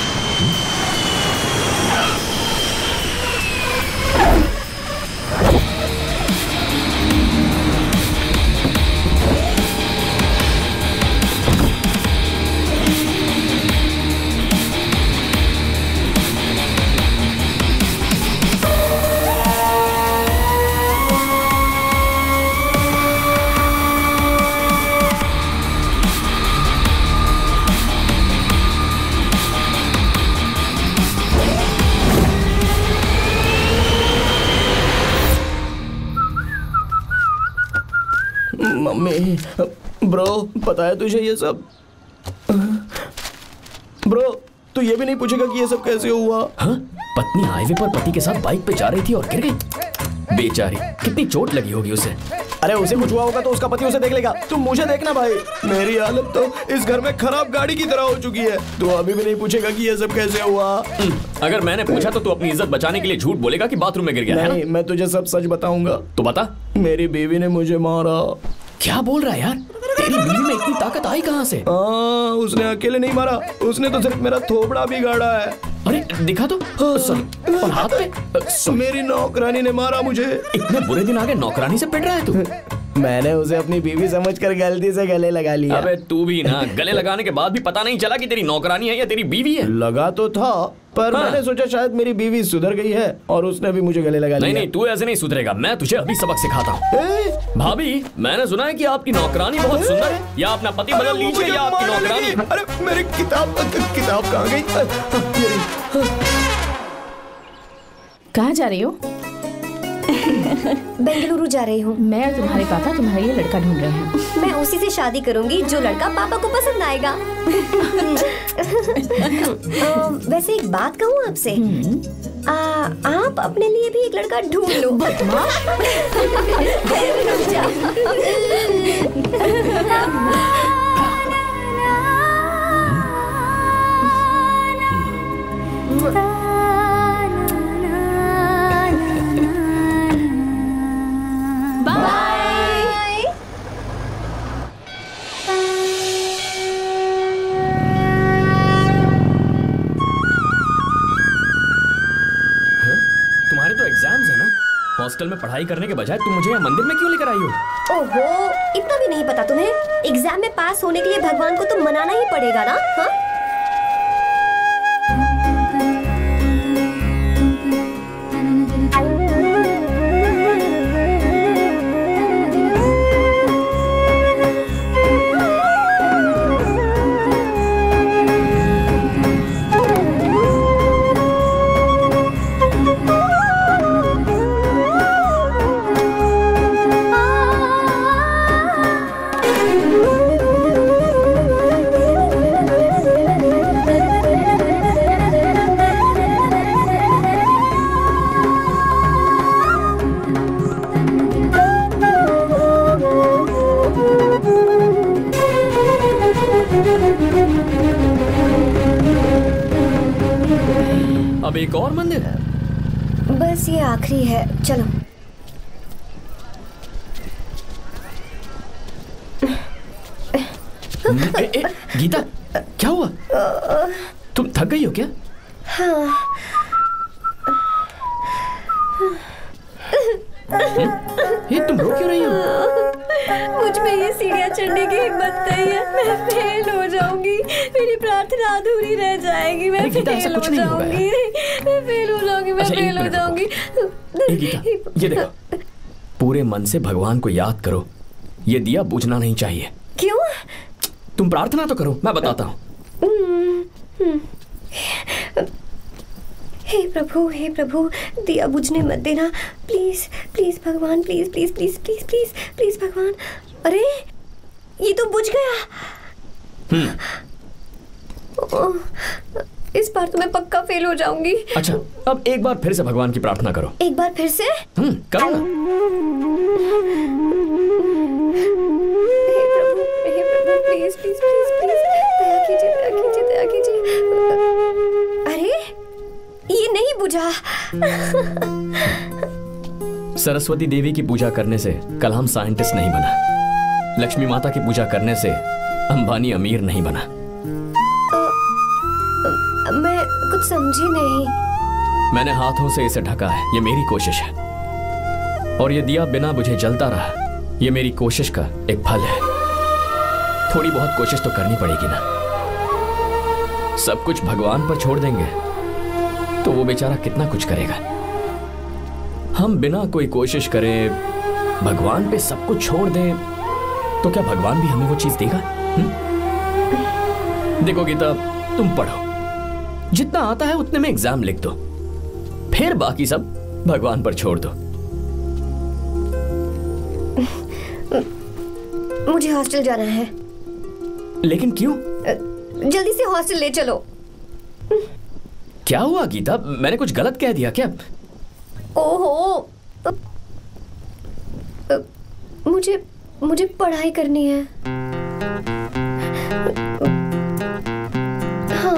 Speaker 6: मम्मी, ब्रो, पता है तुझे ये सब? ब्रो, तू ये भी नहीं पूछेगा कि ये सब कैसे हुआ?
Speaker 5: हाँ? पत्नी हाईवे पर पति के साथ बाइक पे जा रही थी और गिर गई। बेचारी, कितनी चोट लगी होगी उसे।
Speaker 6: अरे उसे कुछ हुआ होगा तो उसका पति उसे देख लेगा, तुम मुझे देखना भाई। मेरी हालत तो इस घर में खराब गाड़ी की तरह हो चुकी है। तू अभी भी नहीं पूछेगा कि ये सब कैसे हुआ?
Speaker 5: अगर मैंने पूछा तो तू अपनी इज्जत बचाने के लिए झूठ बोलेगा कि बाथरूम में गिर गया।
Speaker 6: नहीं, मैं तुझे सब सच बताऊंगा।
Speaker 5: तो बता।
Speaker 6: मेरी बीवी ने मुझे मारा।
Speaker 5: क्या बोल रहा है यार? तेरी बीवी में इतनी ताकत आई कहाँ से?
Speaker 6: उसने अकेले नहीं मारा, उसने तो सिर्फ मेरा थोबड़ा बिगाड़ा है।
Speaker 5: अरे दिखा तो। और हाथ पे?
Speaker 6: मेरी नौकरानी ने मारा मुझे।
Speaker 5: इतने बुरे दिन आ गए, नौकरानी से पिट रहा है तू?
Speaker 6: मैंने उसे अपनी बीवी समझकर गलती से गले लगा लिया।
Speaker 5: अबे तू भी ना, गले लगाने के बाद भी पता नहीं चला कि तेरी नौकरानी है या तेरी बीवी है?
Speaker 6: लगा तो था, पर मैंने सोचा शायद मेरी बीवी सुधर गई है और उसने भी मुझे गले लगा लिया।
Speaker 5: नहीं, तू ऐसे नहीं सुधरेगा, मैं तुझे अभी सबक सिखाता हूँ। भाभी, मैंने सुना है कि आपकी नौकरानी बहुत सुंदर है, या अपना पति बदल लीजिए या आपकी नौकरानी।
Speaker 6: अरे मेरी किताब कहाँ गई?
Speaker 3: कहाँ जा रही हो?
Speaker 4: बेंगलुरु जा रही हूँ।
Speaker 3: मैं और तुम्हारे पापा तुम्हारे लिए लड़का ढूंढ रहे हैं।
Speaker 4: मैं उसी से शादी करूंगी जो लड़का पापा को पसंद आएगा। वैसे एक बात कहूँ आपसे, आप अपने लिए भी एक लड़का ढूंढ लो। बदमाश।
Speaker 5: हॉस्टल में पढ़ाई करने के बजाय तुम मुझे यहाँ मंदिर में क्यों लेकर आई हो?
Speaker 4: ओहो, इतना भी नहीं पता तुम्हें? एग्जाम में पास होने के लिए भगवान को तो मनाना ही पड़ेगा ना? हाँ?
Speaker 5: अब एक और मंदिर?
Speaker 4: बस ये आखिरी है, चलो।
Speaker 5: गीता, क्या हुआ? तुम थक गई हो क्या?
Speaker 4: हाँ।
Speaker 5: ये तुम रो क्यों रही हो?
Speaker 4: मुझ में ये सीढ़ियाँ चढ़ने की हिम्मत नहीं है। मैं फेल हो जाऊंगी, मेरी प्रार्थना अधूरी रह जाएगी। मैं फेल हो जाऊंगी, मैं फेल हो जाऊंगी, मैं फेल हो जाऊंगी।
Speaker 5: गीता, ये देखो, पूरे मन से भगवान को याद करो। ये दिया बुझना नहीं चाहिए।
Speaker 4: क्यों?
Speaker 5: तुम प्रार्थना तो करो, मैं बताता हूँ।
Speaker 4: हे प्रभु, दिया बुझने मत देना, प्लीज प्लीज भगवान, please please please please please please भगवान। अरे ये तो बुझ गया। इस बार तो मैं पक्का फेल हो जाऊंगी।
Speaker 5: अच्छा, अब एक बार फिर से भगवान की प्रार्थना करो।
Speaker 4: एक बार फिर से?
Speaker 5: करो ना।
Speaker 4: हे प्रभु, प्लीज प्लीज प्लीज प्लीज, दया कीजिए, दया कीजिए, दया कीजिए। अरे ये नहीं बुझा।
Speaker 5: सरस्वती देवी की पूजा करने से कलाम साइंटिस्ट नहीं बना। लक्ष्मी माता की पूजा करने से अंबानी अमीर नहीं बना।
Speaker 4: मैं कुछ समझी नहीं।
Speaker 5: मैंने हाथों से इसे ढका है, ये मेरी कोशिश है। और ये दिया बिना बुझे जलता रहा, ये मेरी कोशिश का एक फल है। थोड़ी बहुत कोशिश तो करनी पड़ेगी ना। सब कुछ भगवान पर छोड़ देंगे तो वो बेचारा कितना कुछ करेगा। हम बिना कोई कोशिश करें भगवान पे सब कुछ छोड़ दें तो क्या भगवान भी हमें वो चीज देगा? देखो गीता, तुम पढ़ो, जितना आता है उतने में एग्जाम लिख दो, फिर बाकी सब भगवान पर छोड़ दो।
Speaker 4: मुझे हॉस्टल जाना है।
Speaker 5: लेकिन क्यों?
Speaker 4: जल्दी से हॉस्टल ले चलो।
Speaker 5: क्या हुआ गीता, मैंने कुछ गलत कह दिया क्या?
Speaker 4: ओहो, मुझे पढ़ाई करनी है। हाँ।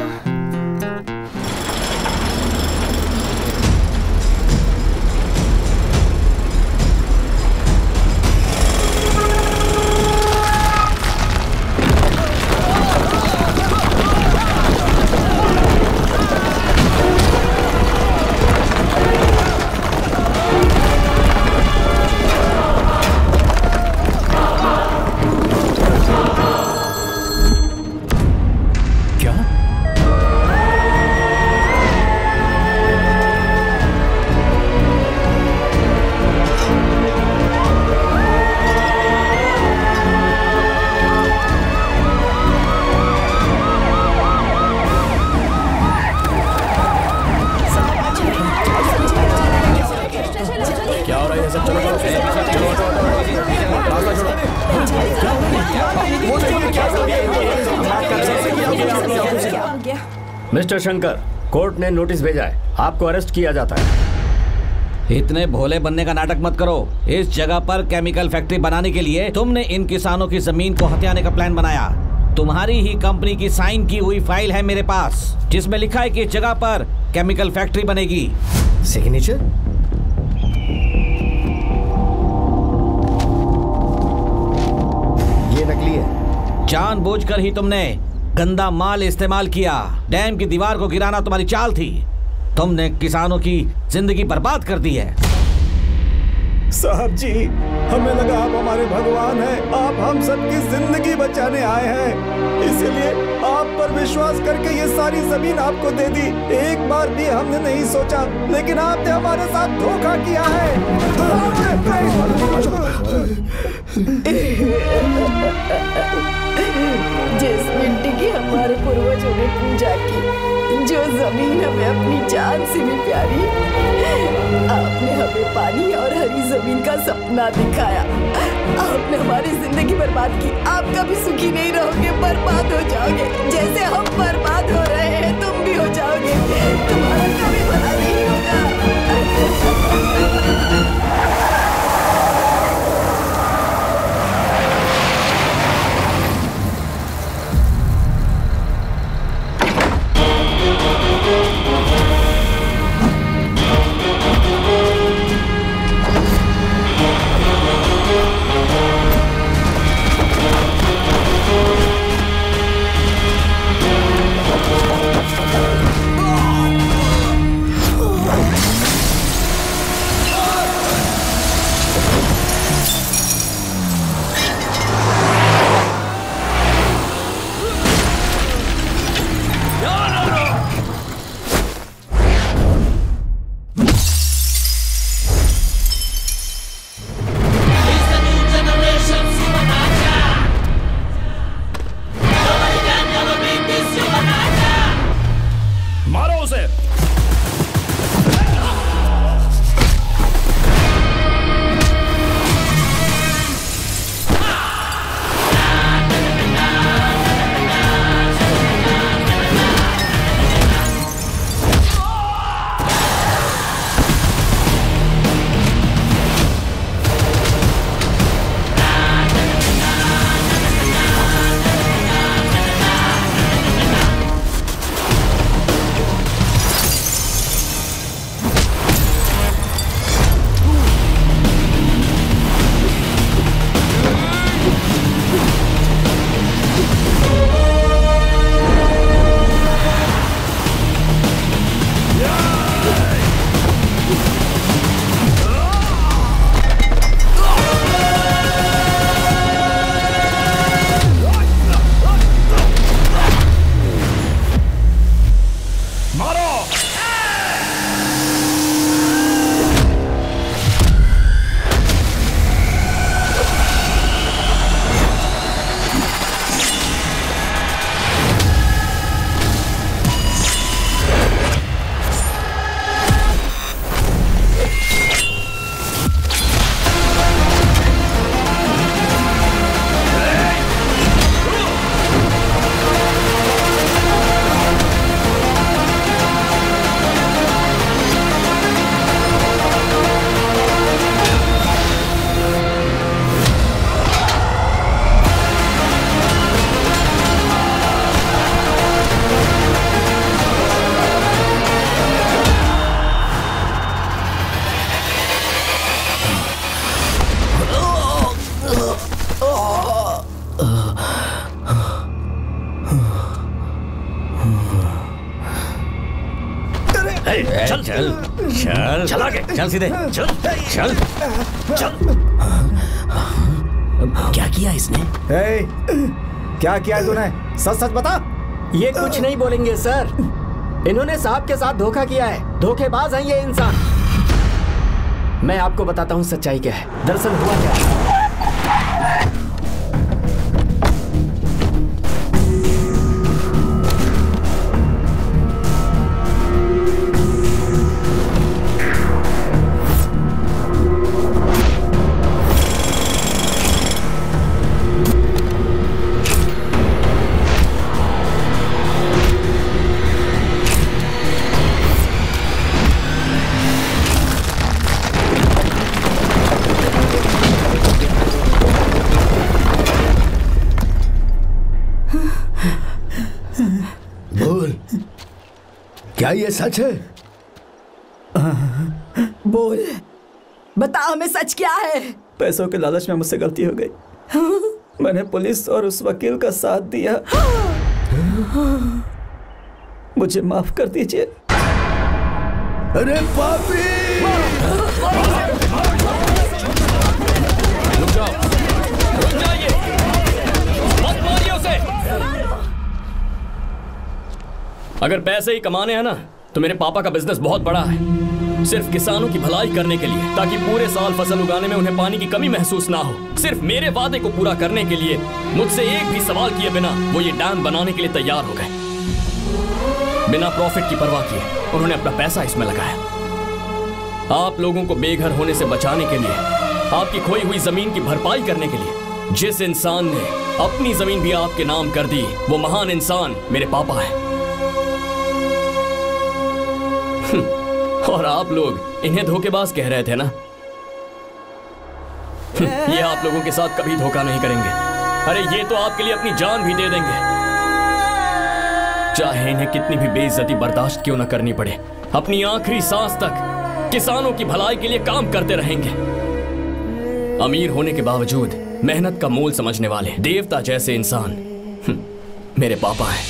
Speaker 15: मिस्टर शंकर, कोर्ट ने नोटिस भेजा है, आपको अरेस्ट किया जाता है।
Speaker 13: इतने भोले बनने का नाटक मत करो। इस जगह पर केमिकल फैक्ट्री बनाने के लिए तुमने इन किसानों की जमीन को हथियाने का प्लान बनाया। तुम्हारी ही कंपनी की साइन की हुई फाइल है मेरे पास, जिसमें लिखा है कि इस जगह पर केमिकल फैक्ट्री बनेगी।
Speaker 10: सिग्नेचर? ये नकली है।
Speaker 13: जानबूझकर ही तुमने गंदा माल इस्तेमाल किया। डैम की दीवार को गिराना तुम्हारी चाल थी। तुमने किसानों की जिंदगी बर्बाद कर दी है।
Speaker 12: साहब जी, हमें लगा आप हमारे भगवान हैं, आप हम सबकी जिंदगी बचाने आए हैं, इसीलिए आप पर विश्वास करके ये सारी जमीन आपको दे दी। एक बार भी हमने नहीं सोचा, लेकिन आपने हमारे साथ धोखा किया है।
Speaker 11: जिस मिट्टी की हमारे पूर्वजों ने पूजा की, जो जमीन हमें अपनी जान से भी प्यारी, आपने हमें पानी और हरी जमीन का सपना दिखाया। आपने हमारी जिंदगी बर्बाद की। आप कभी सुखी नहीं रहोगे, बर्बाद हो जाओगे। जैसे हम बर्बाद हो रहे हैं तुम भी हो जाओगे। तुम्हारा कभी भला नहीं होगा।
Speaker 13: चल चल चल चल आगे चल सीधे चल चल चल।
Speaker 2: क्या किया इसने?
Speaker 12: क्या किया तूने? सच सच बता।
Speaker 9: ये कुछ नहीं बोलेंगे सर। इन्होंने साहब के साथ धोखा किया है। धोखेबाज हैं ये इंसान। मैं आपको बताता हूँ सच्चाई क्या है। दरअसल हुआ क्या है।
Speaker 10: क्या ये सच है?
Speaker 11: बोल, बता हमें सच क्या है?
Speaker 12: पैसों के लालच में मुझसे गलती हो गई। मैंने पुलिस और उस वकील का साथ दिया। मुझे माफ कर दीजिए।
Speaker 10: अरे पापी!
Speaker 5: रुक जाओ, रुक जाइए, मत मारिए उसे। अगर पैसे ही कमाने हैं ना तो मेरे पापा का बिजनेस बहुत बड़ा है, सिर्फ किसानों की भलाई करने के लिए, ताकि पूरे साल फसल उगाने में उन्हें पानी की कमी महसूस ना हो। सिर्फ मेरे वादे को पूरा करने के लिए मुझसे एक भी सवाल किए बिना वो ये डैम बनाने के लिए तैयार हो गए। बिना प्रॉफिट की परवाह किए उन्होंने अपना पैसा इसमें लगाया। आप लोगों को बेघर होने से बचाने के लिए, आपकी खोई हुई जमीन की भरपाई करने के लिए जिस इंसान ने अपनी जमीन भी आपके नाम कर दी, वो महान इंसान मेरे पापा है। और आप लोग इन्हें धोखेबाज कह रहे थे ना? ये आप लोगों के साथ कभी धोखा नहीं करेंगे। अरे ये तो आपके लिए अपनी जान भी दे देंगे, चाहे इन्हें कितनी भी बेइज्जती बर्दाश्त क्यों न करनी पड़े। अपनी आखिरी सांस तक किसानों की भलाई के लिए काम करते रहेंगे। अमीर होने के बावजूद मेहनत का मोल समझने वाले देवता जैसे इंसान मेरे पापा हैं।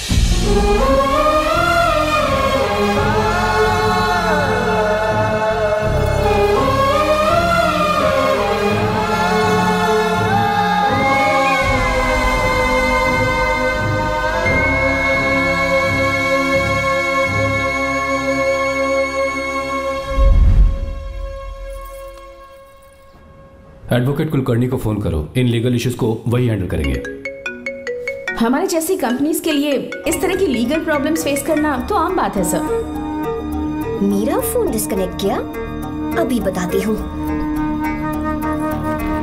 Speaker 8: एडवोकेट कुलकर्णी को फोन करो। इन लीगल इश्यूज को वही हैंडल करेंगे।
Speaker 3: हमारी जैसी कंपनीज के लिए इस तरह की लीगल प्रॉब्लम्स फेस करना तो आम बात है सर।
Speaker 4: मेरा फोन डिस्कनेक्ट किया? अभी बताती हूँ।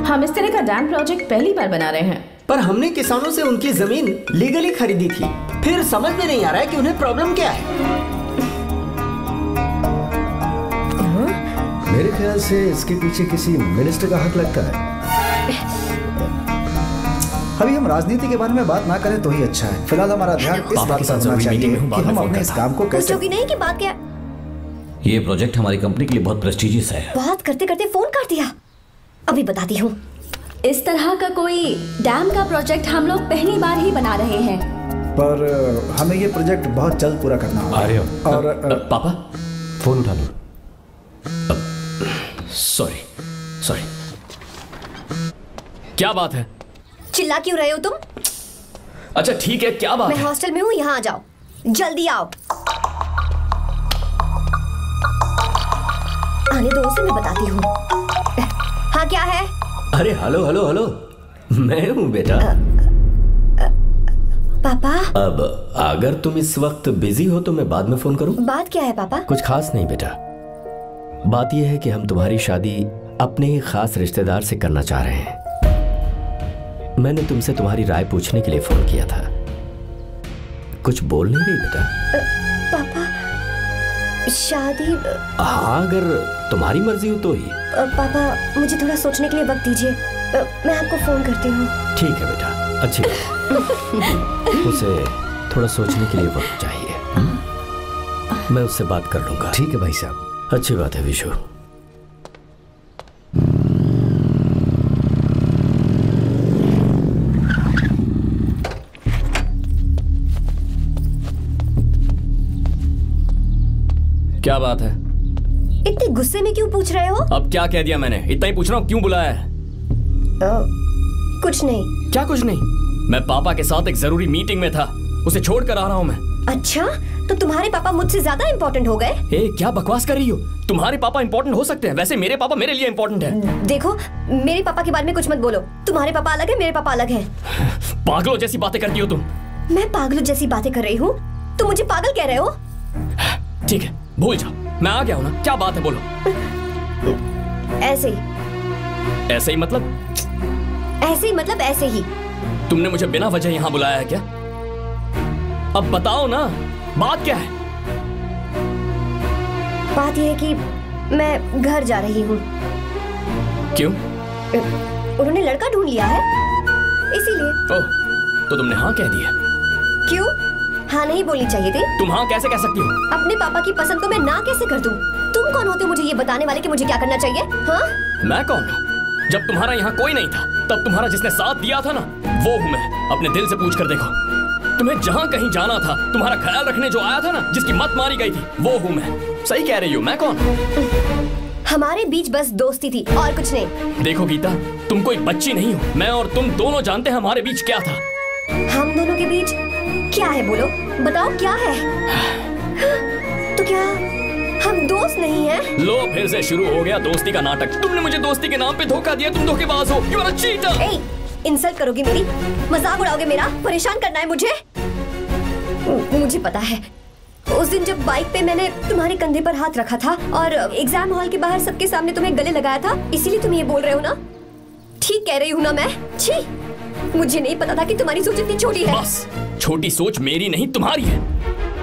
Speaker 3: हम इस तरह का डैम प्रोजेक्ट पहली बार बना रहे हैं।
Speaker 9: पर हमने किसानों से उनकी जमीन लीगली खरीदी थी। फिर समझ में नहीं आ रहा है कि उन्हें प्रॉब्लम क्या है।
Speaker 10: मेरे ख्याल से इसके पीछे किसी मिनिस्टर का हाथ लगता है।
Speaker 12: अभी हम राजनीति के बारे में बात ना करें तो ही अच्छा है। फिलहाल हमारा ध्यान इस बात पर होना चाहिए कि हम अपने इस काम को कैसे।
Speaker 4: पूछोगी नहीं कि बात क्या?
Speaker 13: ये प्रोजेक्ट हमारी कंपनी के लिए बहुत प्रेस्टिजियस है।
Speaker 4: बात करते करते फोन कर दिया। अभी बताती हूँ।
Speaker 7: इस तरह का कोई डैम का प्रोजेक्ट हम लोग पहली बार ही बना रहे हैं,
Speaker 12: पर हमें ये प्रोजेक्ट बहुत जल्द पूरा करना होगा।
Speaker 8: आ रहे हो?
Speaker 5: और पापा
Speaker 8: फोन उठा लो।
Speaker 5: Sorry sorry. क्या बात है?
Speaker 4: चिल्ला क्यों रहे हो तुम?
Speaker 5: अच्छा ठीक है, क्या बात
Speaker 4: मैं
Speaker 5: है?
Speaker 4: हॉस्टल में हूँ, यहाँ आ जाओ, जल्दी आओ। आने दो उसे, मैं बताती हूँ। हाँ क्या है?
Speaker 10: अरे हेलो हेलो हेलो, मैं हूँ बेटा।
Speaker 4: पापा।
Speaker 10: अब अगर तुम इस वक्त बिजी हो तो मैं बाद में फोन करूँ?
Speaker 4: बात क्या है पापा?
Speaker 10: कुछ खास नहीं बेटा, बात यह है कि हम तुम्हारी शादी अपने ही खास रिश्तेदार से करना चाह रहे हैं। मैंने तुमसे तुम्हारी राय पूछने के लिए फोन किया था। कुछ बोल नहीं रही बेटा?
Speaker 4: पापा शादी।
Speaker 10: हाँ अगर तुम्हारी मर्जी हो तो ही।
Speaker 4: पापा मुझे थोड़ा सोचने के लिए वक्त दीजिए, मैं आपको फोन करती हूँ।
Speaker 10: ठीक है बेटा, अच्छी बात। उसे थोड़ा सोचने के लिए वक्त चाहिए। मैं उससे बात कर लूंगा। ठीक है भाई साहब। अच्छी बात है विशु।
Speaker 5: क्या बात है?
Speaker 4: इतने गुस्से में क्यों पूछ रहे हो?
Speaker 5: अब क्या कह दिया मैंने? इतना ही पूछ रहा हूँ, क्यों बुलाया है?
Speaker 4: कुछ नहीं।
Speaker 5: क्या कुछ नहीं? मैं पापा के साथ एक जरूरी मीटिंग में था, उसे छोड़कर आ रहा हूँ मैं।
Speaker 4: अच्छा, तो तुम्हारे पापा मुझसे ज्यादा इम्पोर्टेंट हो गए?
Speaker 5: क्या बकवास कर रही हो? तुम्हारे पापा इम्पोर्टेंट हो सकते हैं, वैसे मेरे पापा मेरे लिए इम्पोर्टेंट है।
Speaker 4: देखो, मेरे पापा के बारे में कुछ मत बोलो। तुम्हारे पापा अलग है, मेरे पापा अलग है।
Speaker 5: पागलों जैसी बातें करती हो तुम।
Speaker 4: मैं पागलों जैसी बातें कर रही हूँ? तुम मुझे पागल कह रहे हो?
Speaker 5: ठीक है, भूल जाओ, मैं आ गया हूँ ना। क्या बात है, बोलो।
Speaker 4: ऐसे ही।
Speaker 5: ऐसे ही मतलब?
Speaker 4: ऐसे ही मतलब ऐसे ही।
Speaker 5: तुमने मुझे बिना वजह यहाँ बुलाया है क्या? अब बताओ ना, बात क्या है?
Speaker 4: बात यह है कि मैं घर जा रही हूँ।
Speaker 5: क्यों?
Speaker 4: उन्होंने लड़का ढूंढ लिया है, इसीलिए।
Speaker 5: ओह, तो तुमने हाँ कह दिया?
Speaker 4: क्यों? हाँ नहीं बोलनी चाहिए थी?
Speaker 5: तुम हाँ कैसे कह सकती हो?
Speaker 4: अपने पापा की पसंद को मैं ना कैसे कर दूं? तुम कौन होते हो मुझे ये बताने वाले कि मुझे क्या करना चाहिए? हाँ?
Speaker 5: मैं कौन हूँ? जब तुम्हारा यहाँ कोई नहीं था, तब तुम्हारा जिसने साथ दिया था ना, वो हूँ मैं। अपने दिल से पूछ कर देखो। तुम्हें जहाँ कहीं जाना था, तुम्हारा ख्याल रखने जो आया था ना, जिसकी मत मारी गई थी, वो हूँ मैं। सही कह रही हूँ, मैं कौन?
Speaker 4: हमारे बीच बस दोस्ती थी और कुछ नहीं।
Speaker 5: देखो गीता, तुम कोई बच्ची नहीं हो। मैं और तुम दोनों जानते हैं हमारे बीच क्या था।
Speaker 4: हम दोनों के बीच क्या है? बोलो, बताओ क्या है? तो क्या हम दोस्त नहीं हैं?
Speaker 5: लो, फिर से शुरू हो गया दोस्ती का नाटक। तुमने मुझे दोस्ती के नाम पे धोखा दिया। तुम धोखेबाज हो। You are a cheater।
Speaker 4: Insult करोगी मेरी? मजाक उड़ाओगे मेरा? परेशान करना है मुझे? मुझे पता है, उस दिन जब बाइक पे मैंने तुम्हारे कंधे पर हाथ रखा था और एग्जाम हॉल के बाहर सबके सामने तुम्हें गले लगाया था, इसीलिए तुम ये बोल रहे हो ना? ठीक कह रही हूँ ना मैं? छी, मुझे नहीं पता था कि तुम्हारी सोच इतनी छोटी है।
Speaker 5: बस, छोटी सोच मेरी नहीं तुम्हारी है।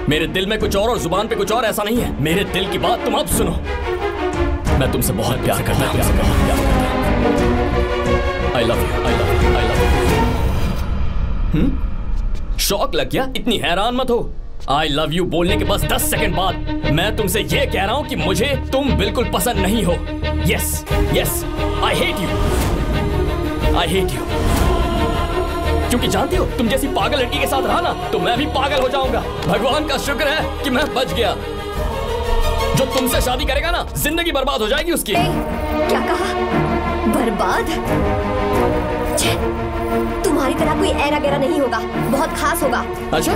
Speaker 5: मेरे दिल में कुछ और जुबान पे कुछ और, ऐसा नहीं है। मेरे दिल की बात तुम अब सुनो। मैं तुमसे बहुत प्यार करता हूँ। I love you, I love you, I love you। शौक लग गया? इतनी हैरान मत हो। I love you बोलने के बस 10 सेकंड बाद मैं तुमसे ये कह रहा हूँ कि मुझे तुम बिल्कुल पसंद नहीं हो। Yes, yes, I hate you, I hate you। क्योंकि जानती हो, तुम जैसी पागल लड़की के साथ रहा ना, तो मैं भी पागल हो जाऊंगा। भगवान का शुक्र है कि मैं बच गया। जो तुमसे शादी करेगा ना, जिंदगी बर्बाद हो जाएगी उसकी।
Speaker 4: क्या कहा? बर्बाद? तुम्हारी तरह कोई ऐरा गैरा नहीं होगा, बहुत खास होगा।
Speaker 5: अच्छा,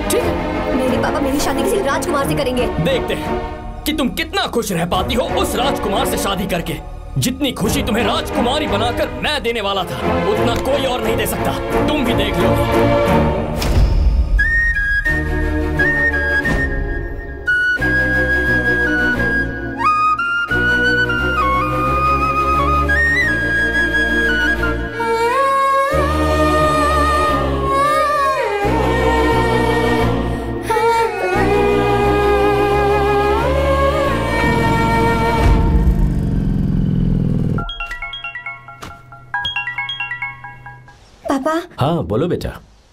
Speaker 5: ठीक है।
Speaker 4: मेरे पापा मेरी शादी किसी राजकुमार से करेंगे।
Speaker 5: देखते हैं कि तुम कितना खुश रह पाती हो उस राजकुमार से शादी करके। जितनी खुशी तुम्हें राजकुमारी बनाकर मैं देने वाला था, उतना कोई और नहीं दे सकता। तुम भी देख लो।
Speaker 4: पापा।
Speaker 15: हाँ बोलो बेटा।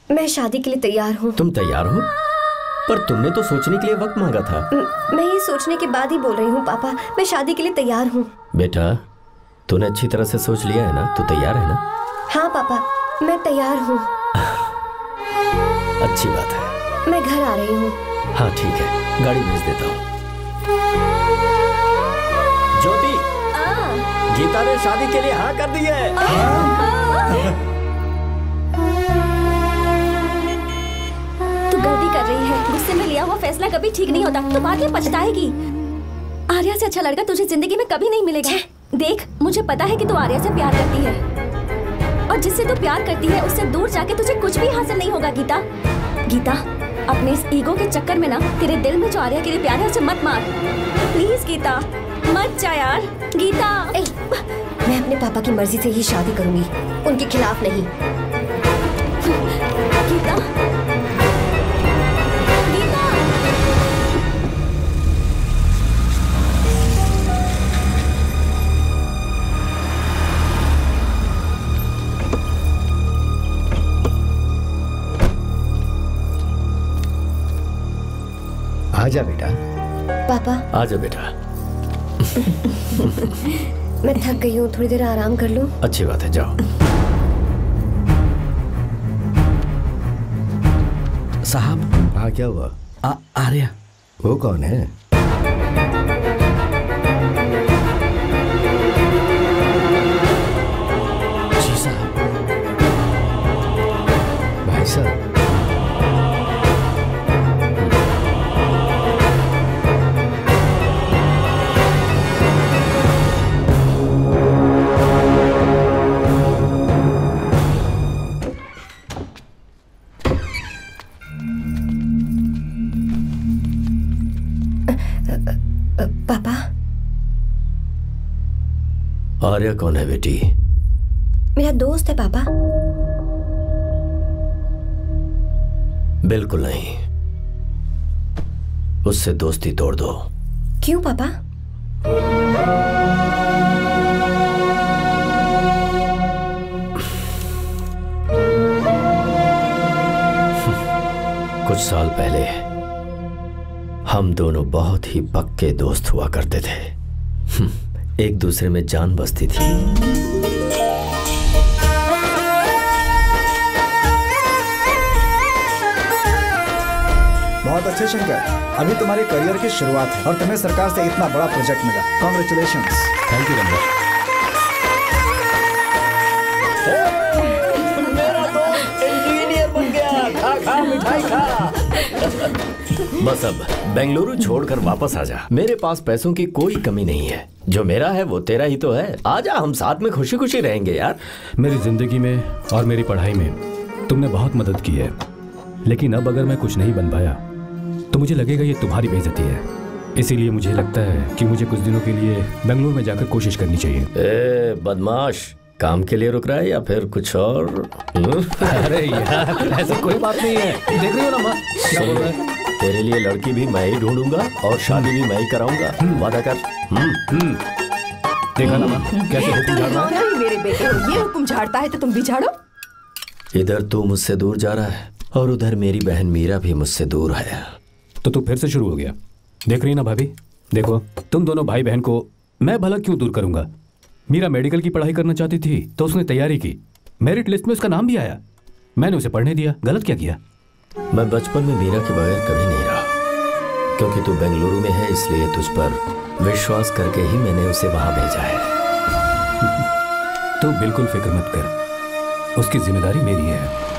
Speaker 4: मैं शादी के लिए तैयार हूँ।
Speaker 15: तुम तैयार हो? पर तुमने तो सोचने के लिए वक्त मांगा था।
Speaker 4: मैं ये सोचने के बाद ही बोल रही हूँ पापा, मैं शादी के लिए तैयार हूँ।
Speaker 15: बेटा, तूने अच्छी तरह से सोच लिया है ना? तू तैयार है ना?
Speaker 4: हाँ पापा, मैं तैयार हूँ।
Speaker 15: अच्छी बात है।
Speaker 4: मैं घर आ रही हूँ।
Speaker 15: हाँ ठीक है, गाड़ी भेज देता हूँ। ज्योति, गीता ने शादी के लिए हाँ कर दी है।
Speaker 7: गलती कर रही है। गुस्से में लिया हुआ फैसला कभी ठीक नहीं होता, तो बाद में पछताएगी। आर्या से अच्छा लड़का तुझे जिंदगी में कभी नहीं मिलेगा। देख, मुझे पता है कि तू आर्या से प्यार करती है, और जिससे तू प्यार करती है उससे दूर जाके तुझे कुछ भी हासिल नहीं होगा। गीता, गीता, अपने इस ईगो के चक्कर में ना तेरे दिल में जो आर्या के लिए प्यार है उसे मत मार। प्लीज गीता, मत जा यार। गीता,
Speaker 4: मैं अपने पापा की मर्जी से ही शादी करूंगी, उनके खिलाफ नहीं।
Speaker 7: गीता,
Speaker 10: आजा बेटा।
Speaker 4: पापा।
Speaker 15: आजा बेटा।
Speaker 4: मैं थक गई हूँ, थोड़ी देर आराम कर लूँ।
Speaker 15: अच्छी बात है, जाओ।
Speaker 10: साहब। हाँ क्या हुआ? आर्या। वो कौन है? सर।
Speaker 4: पापा।
Speaker 10: आर्या कौन है बेटी?
Speaker 4: मेरा दोस्त है पापा।
Speaker 10: बिल्कुल नहीं, उससे दोस्ती तोड़ दो।
Speaker 4: क्यों पापा?
Speaker 10: कुछ साल पहले हम दोनों बहुत ही पक्के दोस्त हुआ करते थे। एक दूसरे में जान बसती थी।
Speaker 12: बहुत अच्छे शंकर, अभी तुम्हारे करियर की शुरुआत है और तुम्हें सरकार से इतना बड़ा प्रोजेक्ट मिला। कॉन्ग्रेचुलेशंस।
Speaker 8: Thank you Ramesh.
Speaker 10: मेरा दोस्त इंजीनियर बन गया। खा खा मिठाई खा। बस अब बेंगलुरु छोड़कर वापस आ जा। मेरे पास पैसों की कोई कमी नहीं है। जो मेरा है वो तेरा ही तो है। आजा, हम साथ में खुशी खुशी रहेंगे यार।
Speaker 8: मेरी जिंदगी में और मेरी पढ़ाई में तुमने बहुत मदद की है, लेकिन अब अगर मैं कुछ नहीं बन पाया तो मुझे लगेगा ये तुम्हारी बेइज्जती है। इसीलिए मुझे लगता है कि मुझे कुछ दिनों के लिए बेंगलुरु में जाकर कोशिश करनी चाहिए।
Speaker 10: ए बदमाश, काम के लिए रुक रहा है या फिर कुछ और?
Speaker 8: अरे यार, ऐसी कोई बात नहीं है। देख रही हो ना माँ, क्या बोल रहा है?
Speaker 10: तेरे लिए लड़की भी मैं ही ढूंढूंगा और शादी भी मैं ही कराऊंगा। वादा कर।
Speaker 8: देखा ना माँ, कैसे हुक्म झाड़ रहा है?
Speaker 11: मेरे बेटे को ये हुक्म झाड़ता है तो तुम भी झाड़ो।
Speaker 10: इधर तू मुझसे दूर जा रहा है और उधर मेरी बहन मीरा भी मुझसे दूर है।
Speaker 8: तो तू फिर से शुरू हो गया। देख रही ना भाभी, देखो तुम दोनों भाई बहन को मैं भला क्यों दूर करूंगा। मीरा मेडिकल की पढ़ाई करना चाहती थी तो उसने तैयारी की, मेरिट लिस्ट में उसका नाम भी आया, मैंने उसे पढ़ने दिया। गलत क्या किया?
Speaker 10: मैं बचपन में मीरा के बगैर कभी नहीं रहा, क्योंकि तू बेंगलुरु में है इसलिए तुझ पर विश्वास करके ही मैंने उसे वहां भेजा है।
Speaker 8: तो बिल्कुल फिक्र मत कर, उसकी जिम्मेदारी मेरी है।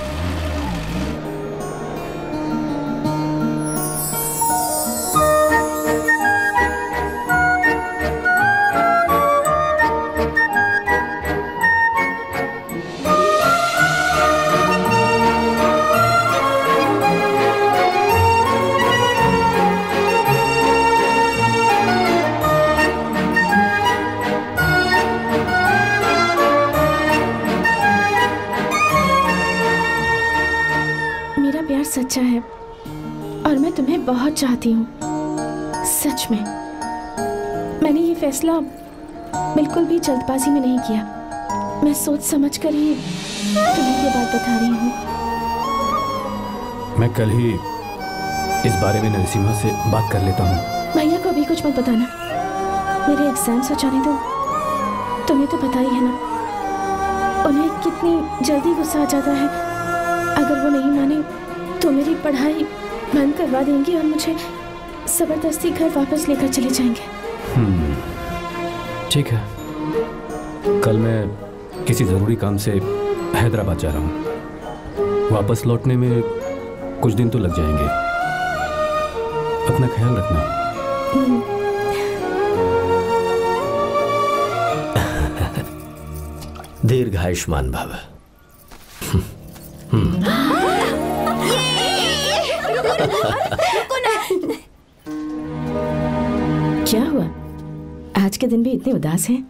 Speaker 3: सच्चा है और मैं तुम्हें बहुत चाहती हूँ, सच में। मैंने ये फैसला बिल्कुल भी जल्दबाजी में नहीं किया। मैं सोच समझ कर ही तुम्हें ये बात बता रही हूँ।
Speaker 8: मैं कल ही इस बारे में नरसिम्हा से बात कर लेता हूँ।
Speaker 3: भैया को अभी कुछ मत बताना, मेरे एग्जाम्स हो जाने दो। तुम्हें तो पता ही है ना उन्हें कितनी जल्दी गुस्सा आ जाता है। अगर वो नहीं माने तो मेरी पढ़ाई बंद करवा देंगे और मुझे जबरदस्ती घर वापस लेकर चले जाएंगे।
Speaker 8: ठीक है, कल मैं किसी ज़रूरी काम से हैदराबाद जा रहा हूँ। वापस लौटने में कुछ दिन तो लग जाएंगे। अपना ख्याल रखना।
Speaker 10: दीर्घायुष्मान भव।
Speaker 3: क्या हुआ? आज के दिन भी इतने उदास हैं?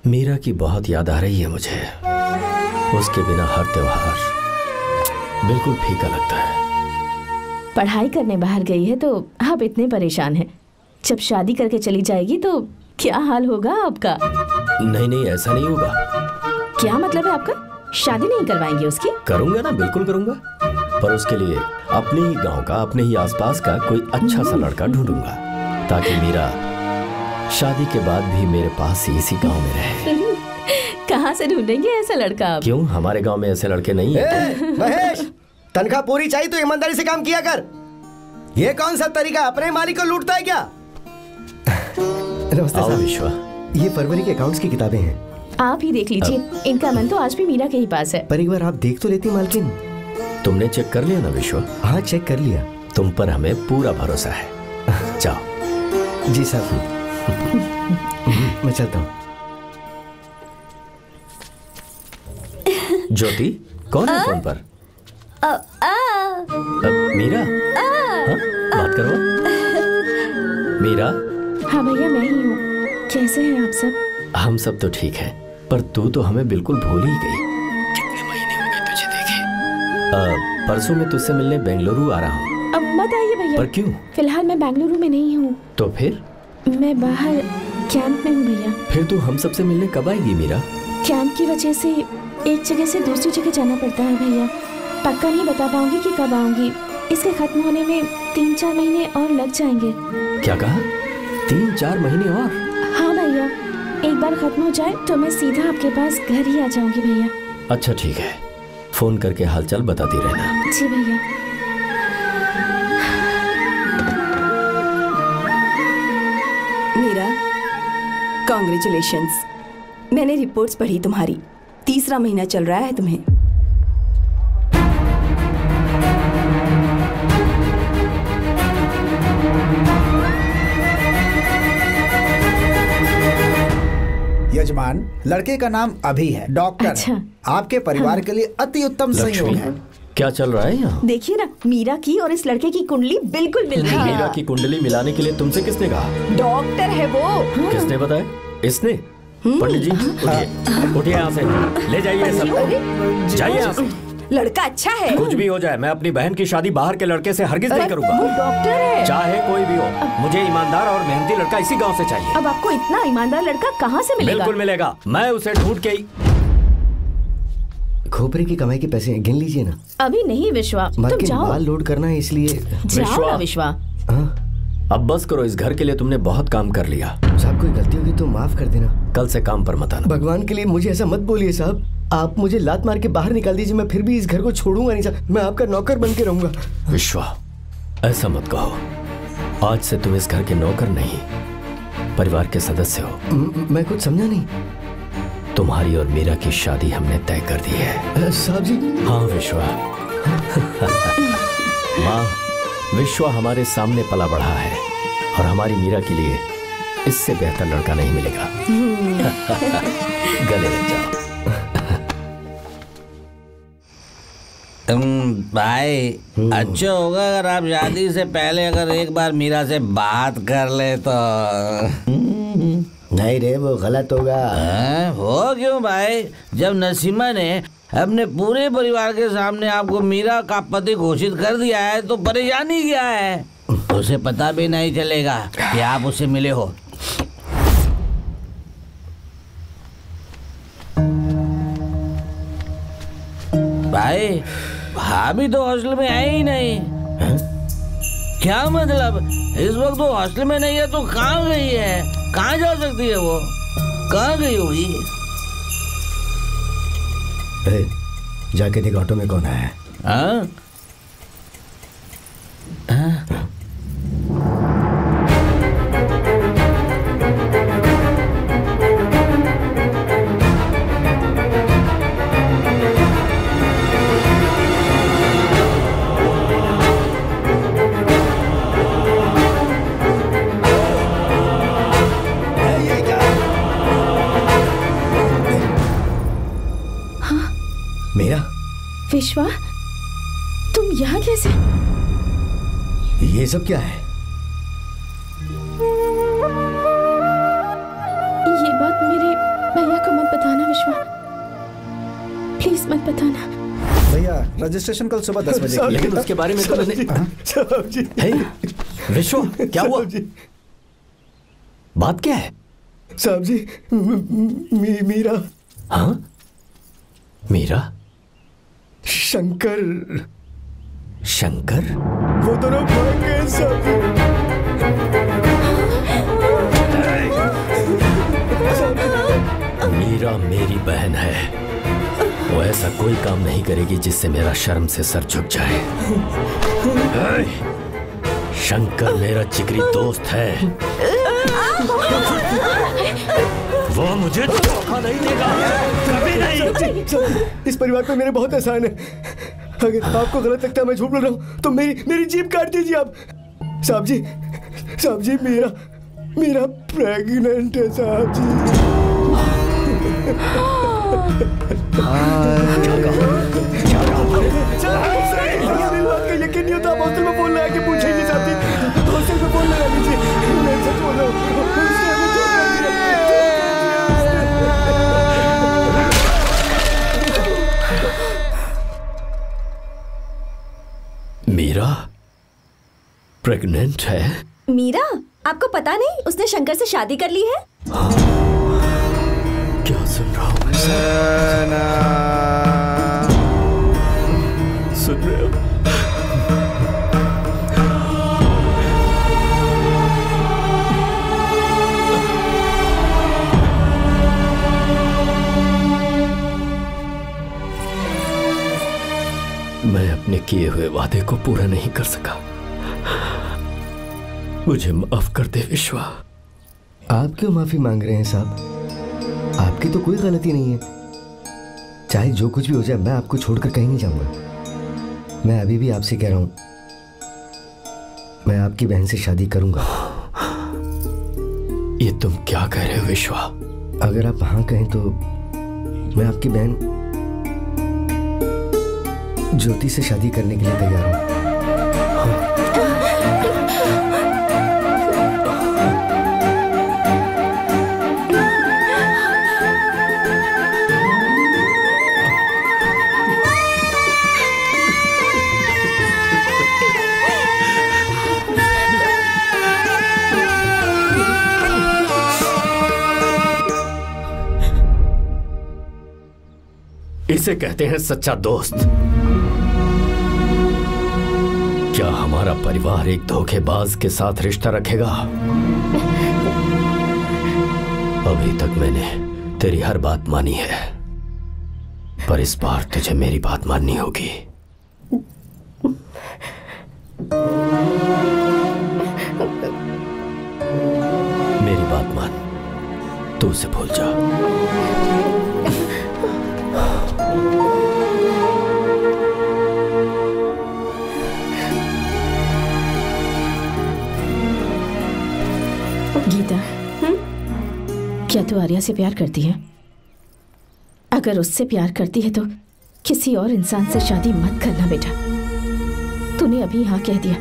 Speaker 10: मीरा की बहुत याद आ रही है मुझे। उसके बिना हर त्योहार बिल्कुल फीका लगता है।
Speaker 3: पढ़ाई करने बाहर गई है तो आप इतने परेशान हैं। जब शादी करके चली जाएगी तो क्या हाल होगा आपका?
Speaker 10: नहीं नहीं, ऐसा नहीं होगा।
Speaker 3: क्या मतलब है आपका? शादी नहीं करवाएंगे उसकी?
Speaker 10: करूंगा ना, बिल्कुल करूंगा, पर उसके लिए अपने ही गांव का, अपने ही आसपास का कोई अच्छा सा लड़का ढूंढूंगा ताकि मीरा शादी के बाद भी मेरे पास ही इसी गांव में रहे।
Speaker 3: कहाँ से ढूंढेंगे ऐसा लड़का आप?
Speaker 10: क्यों, हमारे गांव में ऐसे लड़के नहीं है?
Speaker 6: महेश, तनख्वाह पूरी चाहिए तो ईमानदारी से काम किया कर। ये कौन सा तरीका, अपने मालिक को लूटता है क्या?
Speaker 10: नमस्ते साहब। विश्वा, ये फरवरी के अकाउंट्स की किताबें हैं,
Speaker 3: आप ही देख लीजिए। इनका मन तो आज भी मीरा के ही पास है।
Speaker 10: पर एक बार आप देख तो लेती मालकिन।
Speaker 15: तुमने चेक कर लिया ना विश्व?
Speaker 10: हाँ चेक कर लिया।
Speaker 15: तुम पर हमें पूरा भरोसा है। जाओ।
Speaker 10: जी साहब। मैं चलता हूँ।
Speaker 15: ज्योति कौन है फोन पर? मीरा। हाँ? बात करो। मीरा।
Speaker 3: हाँ भैया मैं ही हूँ। कैसे हैं आप सब?
Speaker 15: हम सब तो ठीक हैं, पर तू तो हमें बिल्कुल भूल ही गई।
Speaker 2: कितने महीने हो गए तुझे देखे?
Speaker 15: परसों मैं तुझसे मिलने बेंगलुरु आ रहा हूँ।
Speaker 3: अब मत आइए भैया।
Speaker 15: पर क्यों?
Speaker 3: फिलहाल मैं बेंगलुरु में नहीं हूँ।
Speaker 15: तो फिर?
Speaker 3: मैं बाहर कैंप में हूँ भैया।
Speaker 15: फिर तू हम सबसे मिलने कब आएगी मीरा?
Speaker 3: कैंप की वजह से एक जगह से दूसरी जगह जाना पड़ता है भैया। पक्का नहीं बता पाऊंगी कि कब आऊंगी। इसके खत्म होने में 3-4 महीने और लग जाएंगे।
Speaker 15: क्या कहा? 3-4 महीने और?
Speaker 3: हाँ भैया, एक बार खत्म हो जाए तो मैं सीधा आपके पास घर ही आ जाऊंगी भैया।
Speaker 15: अच्छा ठीक है, फोन करके हालचाल बताती रहना।
Speaker 3: जी भैया।
Speaker 14: मीरा, कॉन्ग्रेचुलेशंस। मैंने रिपोर्ट्स पढ़ी तुम्हारी। 3रा महीना चल रहा है तुम्हें।
Speaker 12: यजमान, लड़के का नाम अभी है, डॉक्टर।
Speaker 3: अच्छा।
Speaker 12: आपके परिवार के लिए अति उत्तम संयोग है।
Speaker 15: क्या चल रहा है यहाँ?
Speaker 7: देखिए ना, मीरा की और इस लड़के की कुंडली बिल्कुल मिल रही है।
Speaker 15: मीरा की कुंडली मिलाने के लिए तुमसे किसने कहा?
Speaker 7: डॉक्टर है वो।
Speaker 15: किसने बताया? इसने? पंडित जी उठिए, उठिए यहाँ से, ले जाइए सब, जाइए यहाँ से।
Speaker 14: लड़का अच्छा है।
Speaker 15: कुछ भी हो जाए, मैं अपनी बहन की शादी बाहर के लड़के से हरगिज नहीं करूंगा।
Speaker 7: वो डॉक्टर है।
Speaker 15: चाहे कोई भी हो, मुझे ईमानदार और मेहनती लड़का इसी गांव से चाहिए।
Speaker 7: अब आपको इतना ईमानदार लड़का कहाँ से मिलेगा?
Speaker 15: बिल्कुल मिलेगा, मैं उसे ढूंढ के ही।
Speaker 10: खोपरे की कमाई के पैसे गिन लीजिए ना।
Speaker 3: अभी नहीं विश्वा, तुम जाओ।
Speaker 10: बाल लोड करना है इसलिए।
Speaker 3: जाओ ना विश्वा।
Speaker 15: अब बस करो, इस घर के लिए तुमने बहुत काम कर लिया।
Speaker 10: साहब कोई गलती होगी तो माफ कर देना।
Speaker 15: कल से काम पर मत आना।
Speaker 10: भगवान के लिए मुझे ऐसा मत बोलिए साहब। आप मुझे लात मार के बाहर निकाल दीजिए, मैं फिर भी इस घर को छोड़ूंगा नहीं साहब। मैं आपका नौकर बन के रहूंगा।
Speaker 15: विश्वा, ऐसा मत कहो। आज से तुम इस घर के नौकर नहीं, परिवार के सदस्य हो।
Speaker 10: मैं कुछ समझा नहीं।
Speaker 15: तुम्हारी और मीरा की शादी हमने तय कर दी है।
Speaker 10: साहब जी।
Speaker 15: हाँ विश्वा। माँ, विश्वा हमारे सामने पला बढ़ा है और हमारी मीरा के लिए इससे बेहतर लड़का नहीं मिलेगा। गले लग जाओ।
Speaker 13: भाई अच्छा होगा अगर आप शादी से पहले अगर एक बार मीरा से बात कर ले तो।
Speaker 10: नहीं रे, वो गलत होगा।
Speaker 13: हो क्यों भाई? जब नसीमा ने अपने पूरे परिवार के सामने आपको मीरा का पति घोषित कर दिया है तो परेशानी क्या है? उसे पता भी नहीं चलेगा कि आप उससे मिले हो। भाई भाभी तो हॉस्टल में है ही नहीं। क्या मतलब? इस वक्त वो हॉस्टल में नहीं है तो कहाँ गई है? कहाँ जा सकती है वो? कहाँ गई होगी?
Speaker 10: जाके देख ऑटो में कौन आया है।
Speaker 13: हाँ?
Speaker 10: मेरा
Speaker 3: विश्वा, तुम यहाँ कैसे?
Speaker 10: ये सब क्या है?
Speaker 3: ये बात मेरे भैया को मत बताना विश्वा, प्लीज मत बताना।
Speaker 12: भैया रजिस्ट्रेशन कल सुबह 10 बजे।
Speaker 15: लेकिन उसके बारे में तो मैंने। विश्वा क्या हुआ? बात क्या है?
Speaker 10: साहब जी, मीरा।
Speaker 15: हाँ? मीरा?
Speaker 10: शंकर।
Speaker 15: शंकर?
Speaker 10: वो दोनों भाग गए साहब जी।
Speaker 15: मीरा मेरी बहन है, वो ऐसा कोई काम नहीं करेगी जिससे मेरा शर्म से सर झुक जाए। शंकर मेरा जिगरी दोस्त है, वो मुझे धोखा नहीं देगा, कभी नहीं।
Speaker 10: इस परिवार पे मेरे बहुत एहसान है। अगर आपको गलत लगता है मैं झूठ बोल रहा हूँ तो मेरी जीभ काट दीजिए आप। साहब जी मेरा प्रेग्नेंट है साहब जी। यकीन नहीं होता, आप हॉस्टल में फोन लगा के पूछे नहीं चाहती। हॉस्टल में फोन लगा लीजिए, मैं सच बोल रहा हूँ।
Speaker 15: मीरा प्रेग्नेंट है?
Speaker 7: मीरा, आपको पता नहीं उसने शंकर से शादी कर ली है?
Speaker 15: क्या सुन रहा हूँ मैं? सुन रहे हो? मैं अपने किए हुए वादे को पूरा नहीं कर सका, मुझे माफ कर दे विश्वा।
Speaker 10: आप क्यों माफी मांग रहे हैं साहब? आपकी तो कोई गलती नहीं है। चाहे जो कुछ भी हो जाए मैं आपको छोड़कर कहीं नहीं जाऊंगा। मैं अभी भी आपसे कह रहा हूं, मैं आपकी बहन से शादी करूंगा।
Speaker 15: ये तुम क्या कह रहे हो विश्वा?
Speaker 10: अगर आप हाँ कहें तो मैं आपकी बहन ज्योति से शादी करने के लिए तैयार हूं।
Speaker 15: इसे कहते हैं सच्चा दोस्त। क्या हमारा परिवार एक धोखेबाज के साथ रिश्ता रखेगा? अभी तक मैंने तेरी हर बात मानी है, पर इस बार तुझे मेरी बात माननी होगी। मेरी बात मान, तू उसे भूल जा।
Speaker 3: गीता, क्या तू आर्या से प्यार करती है? अगर उससे प्यार करती है तो किसी और इंसान से शादी मत करना बेटा। तूने अभी हाँ कह दिया,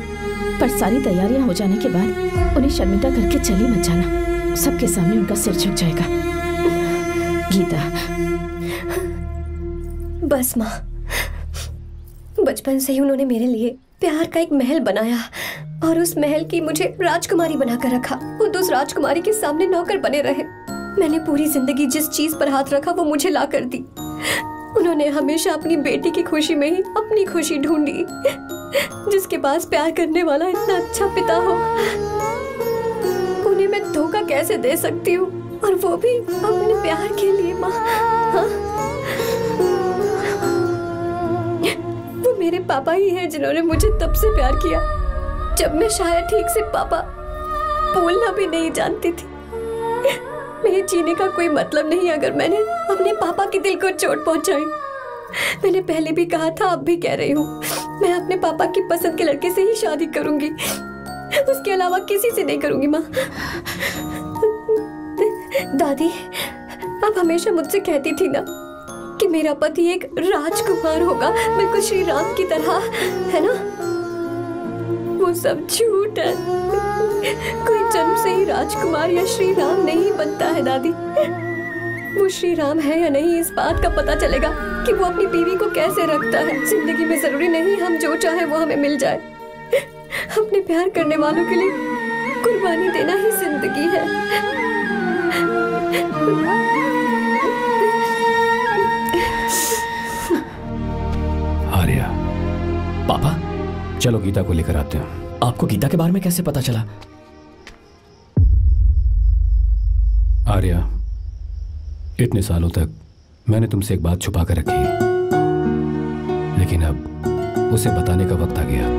Speaker 3: पर सारी तैयारियां हो जाने के बाद उन्हें शर्मिंदा करके चली मत जाना। सबके सामने उनका सिर झुक जाएगा। गीता,
Speaker 4: बस माँ, बचपन से ही उन्होंने मेरे लिए प्यार का एक महल बनाया और उस महल की मुझे राजकुमारी बनाकर रखा। वो उस राजकुमारी के सामने नौकर बने रहे। मैंने पूरी जिंदगी जिस चीज पर हाथ रखा वो मुझे ला कर दी। उन्होंने हमेशा अपनी बेटी की खुशी में ही अपनी खुशी ढूंढी। जिसके पास प्यार करने वाला इतना अच्छा पिता हो, उन्हें मैं धोखा कैसे दे सकती हूँ, और वो भी अपने प्यार के लिए। माँ, हाँ? वो मेरे पापा ही हैं जिन्होंने मुझे तब से प्यार किया जब मैं शायद ठीक से पापा बोलना भी नहीं जानती थी। मेरे जीने का कोई मतलब नहीं अगर मैंने अपने पापा के दिल को चोट पहुंचाई। मैंने पहले भी कहा था, अब भी कह रही हूँ, मैं अपने पापा की पसंद के लड़के से ही शादी करूंगी, उसके अलावा किसी से नहीं करूंगी। माँ, दादी आप हमेशा मुझसे कहती थी ना कि मेरा पति एक राजकुमार होगा, बिल्कुल श्री राम की तरह, है ना? वो सब झूठ है। कोई जन्म से ही राजकुमार या श्री राम नहीं बनता है दादी। वो श्री राम है या नहीं, इस बात का पता चलेगा कि वो अपनी बीवी को कैसे रखता है। जिंदगी में जरूरी नहीं हम जो चाहे वो हमें मिल जाए। अपने प्यार करने वालों के लिए कुर्बानी देना ही जिंदगी है।
Speaker 8: आर्या,
Speaker 5: पापा,
Speaker 8: चलो गीता को लेकर आते हैं।
Speaker 5: आपको गीता के बारे में कैसे पता चला?
Speaker 8: आर्या, इतने सालों तक मैंने तुमसे एक बात छुपा कर रखी, लेकिन अब उसे बताने का वक्त आ गया।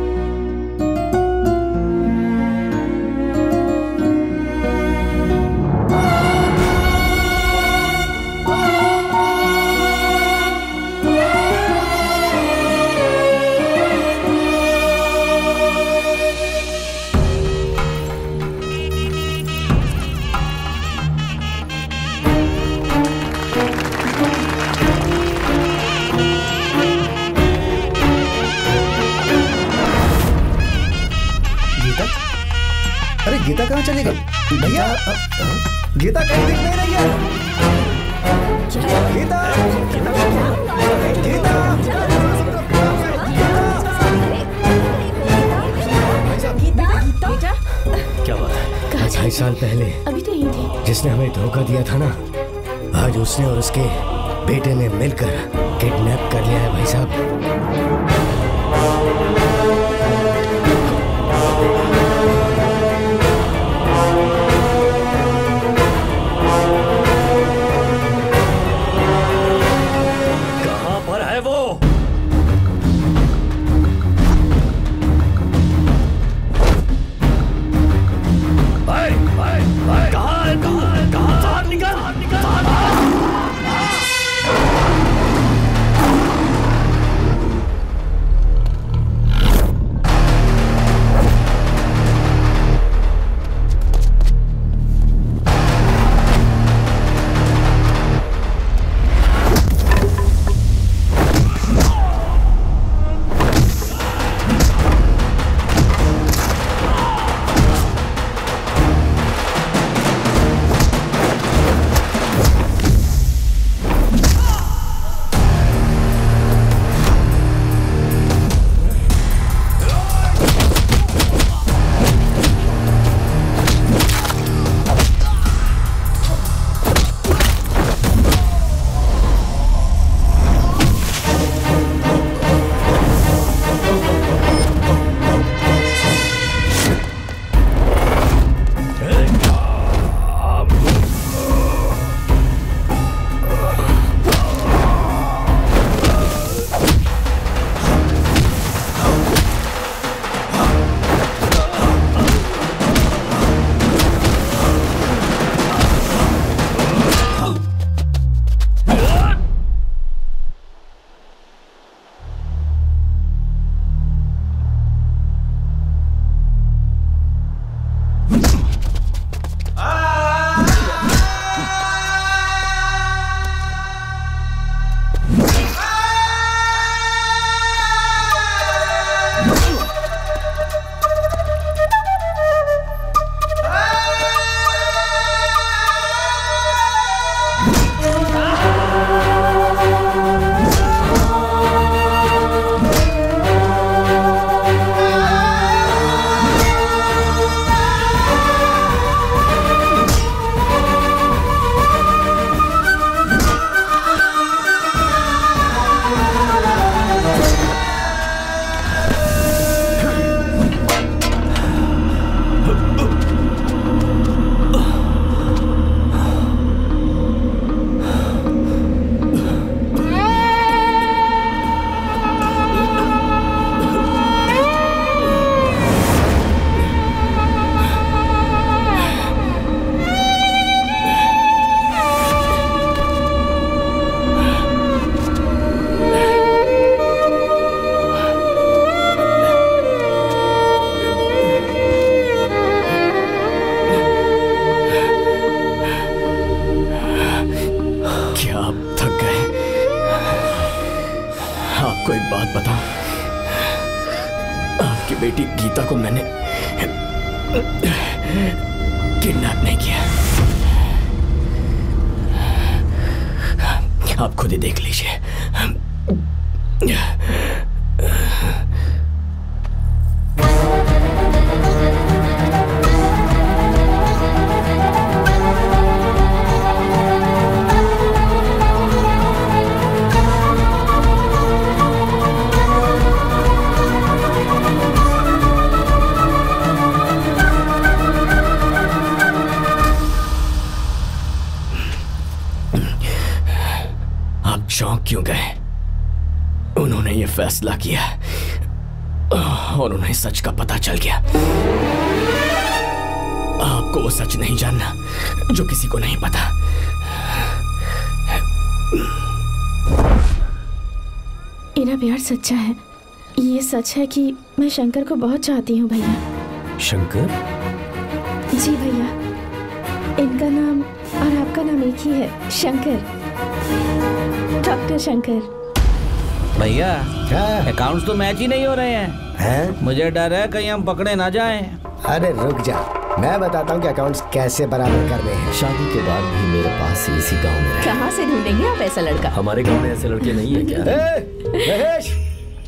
Speaker 10: गीता कहाँ चली गई? भैया गीता कहीं दिख नहीं रही है। गीता
Speaker 3: बेटा
Speaker 15: क्या बात है?
Speaker 10: 2.5 साल पहले
Speaker 3: अभी तो यही थी।
Speaker 10: जिसने हमें धोखा दिया था ना, आज उसने और उसके बेटे ने मिलकर किडनैप कर लिया है भाई साहब।
Speaker 15: कहां पर है वो? कहां निकल
Speaker 5: आपको एक बात बताऊं, आपकी बेटी गीता को मैंने किडनैप नहीं किया। आप खुद ही देख लीजिए। चौंक क्यों गए? उन्होंने ये फैसला किया और उन्हें सच का पता चल गया। आपको वो सच नहीं जानना जो किसी को नहीं पता।
Speaker 3: मेरा प्यार सच्चा है। ये सच है कि मैं शंकर को बहुत चाहती हूँ भैया।
Speaker 6: शंकर?
Speaker 3: जी भैया, इनका नाम और आपका नाम एक ही है, शंकर, डॉक्टर शंकर।
Speaker 13: भैया अकाउंट्स तो मैच ही नहीं हो रहे हैं।
Speaker 10: हैं?
Speaker 13: मुझे डर है कहीं हम पकड़े ना जाएं।
Speaker 10: अरे रुक जा, मैं बताता हूँ कि अकाउंट्स कैसे बराबर करने हैं।
Speaker 15: शादी के बाद भी मेरे पास इसी गांव में रहे।
Speaker 3: कहाँ से ढूंढेंगे आप ऐसा लड़का?
Speaker 15: हमारे गांव में ऐसे लड़के नहीं है क्या?
Speaker 10: महेश,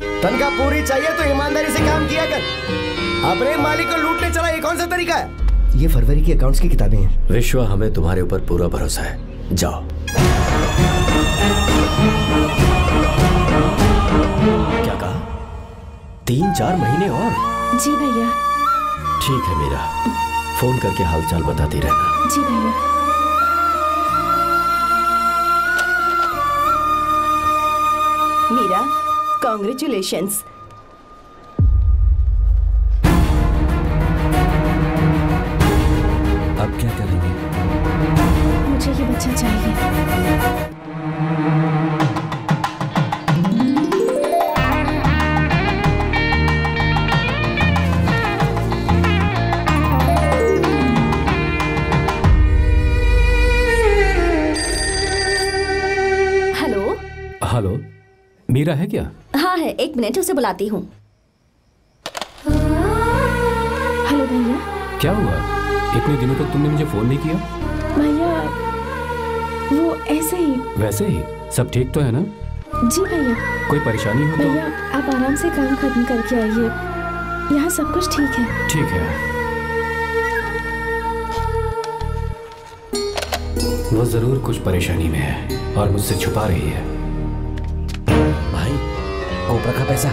Speaker 10: तनख्वाह पूरी चाहिए तो ईमानदारी से काम किया कर। अपने मालिक को लूटने चला, ये कौन सा तरीका है? ये फरवरी की अकाउंट्स की किताबें हैं।
Speaker 15: विश्वा, हमें तुम्हारे ऊपर पूरा भरोसा है, जाओ। क्या कहा? 3-4 महीने और?
Speaker 3: जी भैया।
Speaker 15: ठीक है मीरा, फोन करके हालचाल बताती रहना।
Speaker 3: जी भैया।
Speaker 14: मीरा, कॉन्ग्रेचुलेशंस।
Speaker 13: अब क्या करेंगे?
Speaker 3: मुझे ये बच्चा चाहिए।
Speaker 8: हेलो, मीरा है क्या?
Speaker 7: हाँ है, 1 मिनट उसे बुलाती हूँ।
Speaker 3: हेलो भैया।
Speaker 8: क्या हुआ? इतने दिनों तक तुमने मुझे फोन नहीं किया?
Speaker 3: भैया वो ऐसे ही।
Speaker 8: वैसे ही? सब ठीक तो है ना?
Speaker 3: जी भैया।
Speaker 8: कोई परेशानी हो तो?
Speaker 3: भैया आप आराम से काम खत्म करके आइए, यहाँ सब कुछ ठीक है।
Speaker 8: ठीक है। वो जरूर कुछ परेशानी में है और मुझसे छुपा रही है।
Speaker 15: भाई, कोबरा का पैसा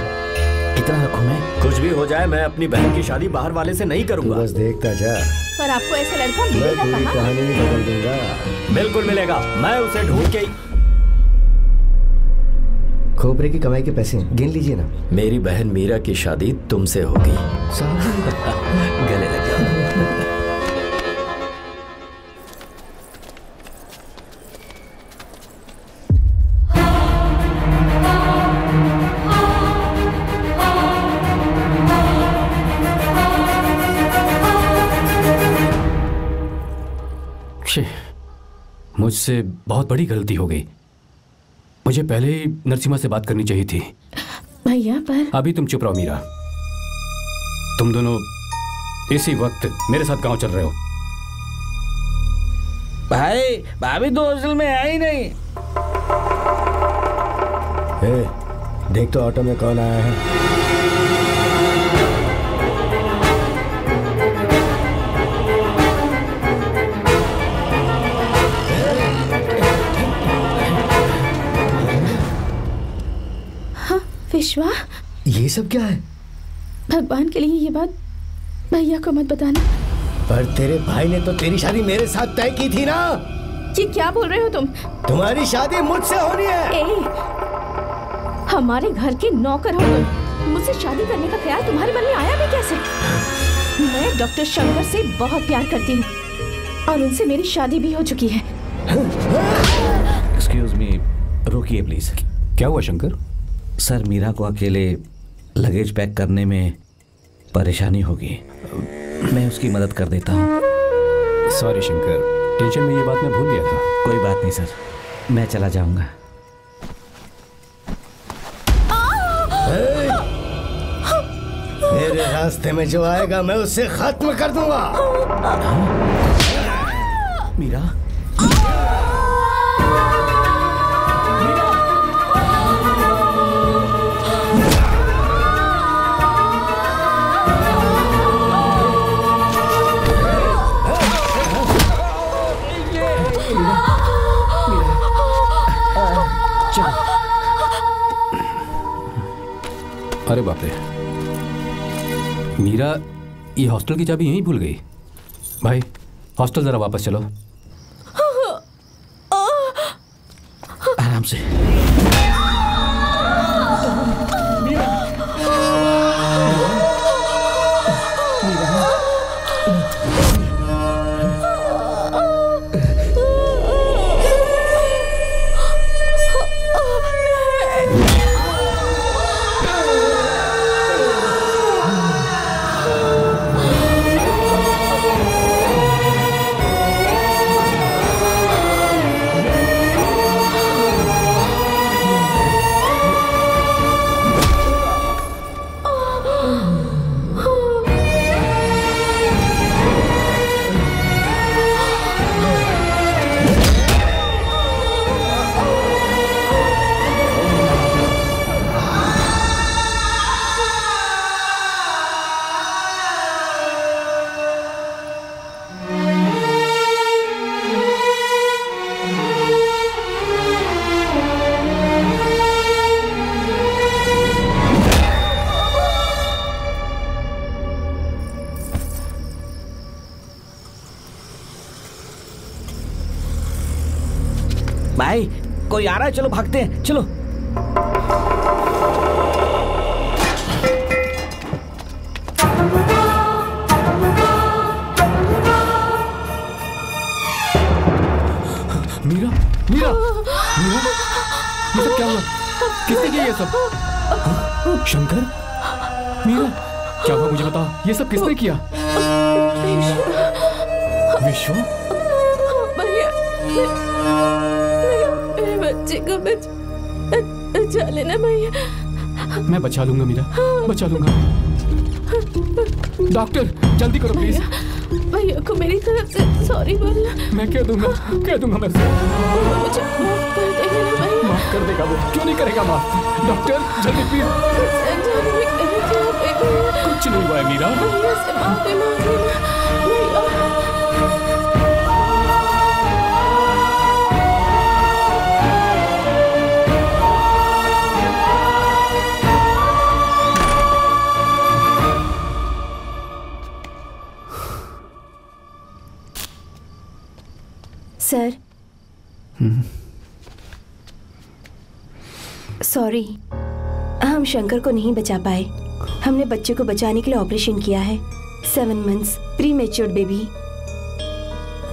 Speaker 15: कितना रखूं मैं? कुछ भी हो जाए, मैं अपनी बहन की शादी बाहर वाले से नहीं करूंगा।
Speaker 10: बस देखता जा।
Speaker 3: पर आपको ऐसा लड़का
Speaker 10: मैं
Speaker 3: मिलेगा
Speaker 10: पूरी
Speaker 3: कहाँ?
Speaker 10: कहानी बदल दूंगा।
Speaker 15: बिल्कुल मिलेगा, मैं उसे ढूंढ के।
Speaker 10: खोपरे की कमाई के पैसे गिन लीजिए ना।
Speaker 15: मेरी बहन मीरा की शादी तुमसे होगी। गले लग जाओ।
Speaker 8: मुझसे बहुत बड़ी गलती हो गई। मुझे पहले ही नरसिम्हा से बात करनी चाहिए थी।
Speaker 3: भैया पर
Speaker 8: अभी तुम चुप रहो मीरा। तुम दोनों इसी वक्त मेरे साथ गांव चल रहे हो।
Speaker 13: भाई भाभी तो हॉस्टल में है ही नहीं।
Speaker 10: देख तो ऑटो में कौन आया है।
Speaker 3: विश्वा,
Speaker 10: ये सब क्या है?
Speaker 3: भगवान के लिए ये बात भैया को मत बताना।
Speaker 10: पर तेरे भाई ने तो तेरी शादी मेरे साथ तय की थी ना।
Speaker 3: ये क्या बोल रहे हो तुम?
Speaker 10: तुम्हारी शादी मुझसे होनी है।
Speaker 3: हमारे घर के नौकर हो तुम, मुझसे शादी करने का ख्याल तुम्हारे मन में आया भी कैसे? मैं डॉक्टर शंकर से बहुत प्यार करती हूँ और उनसे मेरी शादी भी हो चुकी है।
Speaker 13: एक्सक्यूज मी, रुकिए प्लीज।
Speaker 8: क्या हुआ शंकर?
Speaker 13: सर, मीरा को अकेले लगेज पैक करने में परेशानी होगी, मैं उसकी मदद कर देता हूँ।
Speaker 8: सॉरी शंकर, टेंशन में ये बात मैं भूल गया था।
Speaker 13: कोई बात नहीं सर, मैं चला जाऊंगा।
Speaker 10: मेरे रास्ते में जो आएगा मैं उससे खत्म कर दूंगा।
Speaker 13: मीरा,
Speaker 8: अरे बाप रे, मीरा ये हॉस्टल की चाबी यहीं भूल गई। भाई हॉस्टल जरा वापस चलो।
Speaker 13: आराम से। कोई आ रहा है, चलो भागते हैं, चलो।
Speaker 5: मीरा, मीरा, मीरा, ये सब क्या हुआ? किसने किया ये सब? शंकर, मीरा, क्या हुआ मुझे बताओ, ये सब किसने किया? विश्व,
Speaker 11: भैया, मेरे बच्चे को बचा लेना भैया।
Speaker 5: मैं बचा लूंगा मीरा, बचा लूंगा। डॉक्टर, जल्दी करो प्लीज।
Speaker 11: भैया को मेरी तरफ से सॉरी बोलना।
Speaker 5: मैं कह दूंगा मैं
Speaker 11: मुझे माफ कर देगा ना भैया।
Speaker 5: माफ कर देगा वो, क्यों नहीं करेगा माफ? डॉक्टर जल्दी प्लीज। कुछ नहीं हुआ है मीरा।
Speaker 11: भैया से माफी मांग लेना भैया।
Speaker 14: सर, सॉरी, हम शंकर को नहीं बचा पाए। हमने बच्चे को बचाने के लिए ऑपरेशन किया है। 7 months pre matured baby.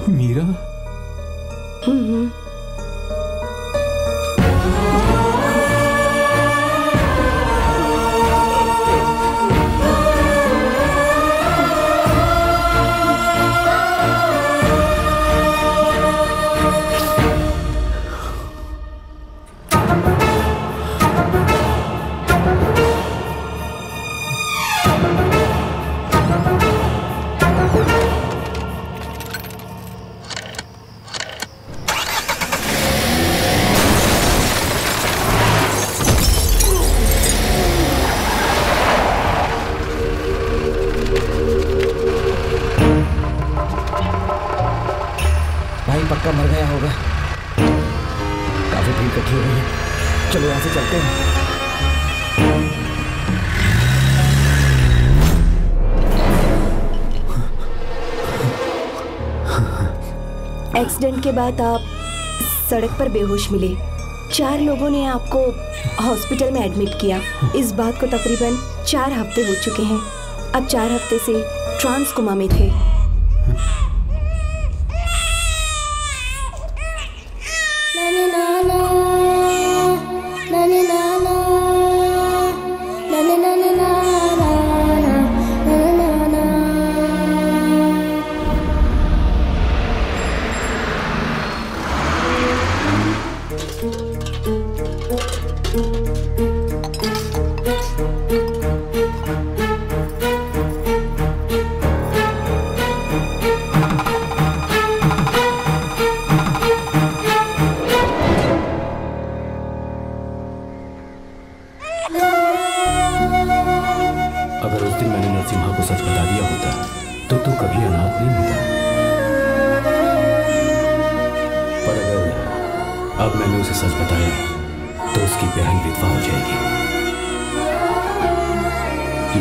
Speaker 5: Meera,
Speaker 13: पक्का मर गया होगा। काफी भीड़ इकट्ठी हो गई है, चलो यहाँ से चलते हैं।
Speaker 14: एक्सीडेंट के बाद आप सड़क पर बेहोश मिले। 4 लोगों ने आपको हॉस्पिटल में एडमिट किया। इस बात को तकरीबन 4 हफ्ते हो चुके हैं। अब 4 हफ्ते से ट्रांस कोमा में थे।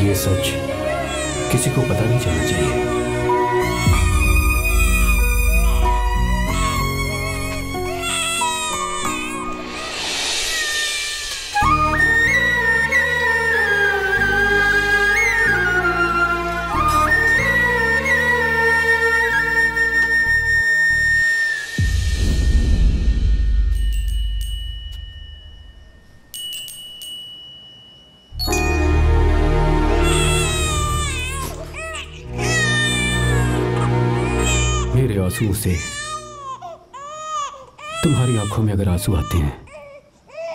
Speaker 5: ये सच किसी को पता नहीं चलना चाहिए। मेरे आंसुओं से तुम्हारी आंखों में अगर आंसू आते हैं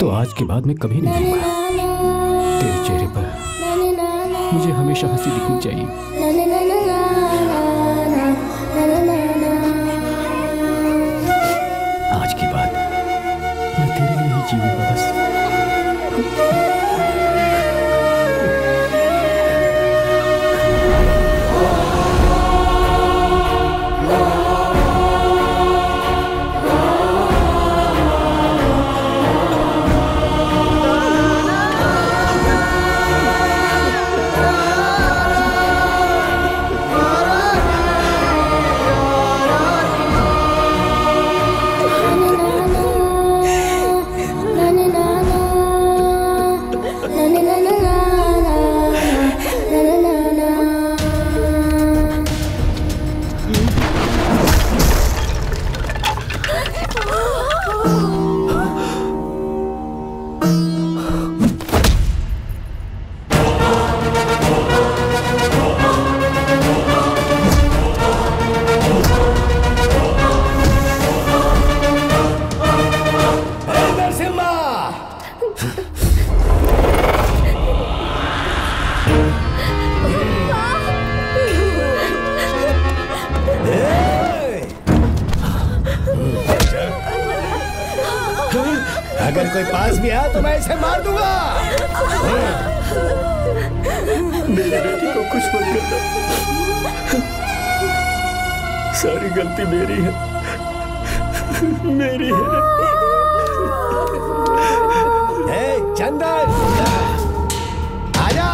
Speaker 5: तो आज के बाद मैं कभी नहीं रहूंगा। तेरे चेहरे पर मुझे हमेशा हंसी दिखनी चाहिए। आज के बाद मैं तेरे लिए ही जीऊंगा बस।
Speaker 10: इसे मार दूंगा।
Speaker 15: मेरी बेटी को कुछ मत करना, सारी गलती मेरी है, मेरी है।
Speaker 10: चंदन आजा।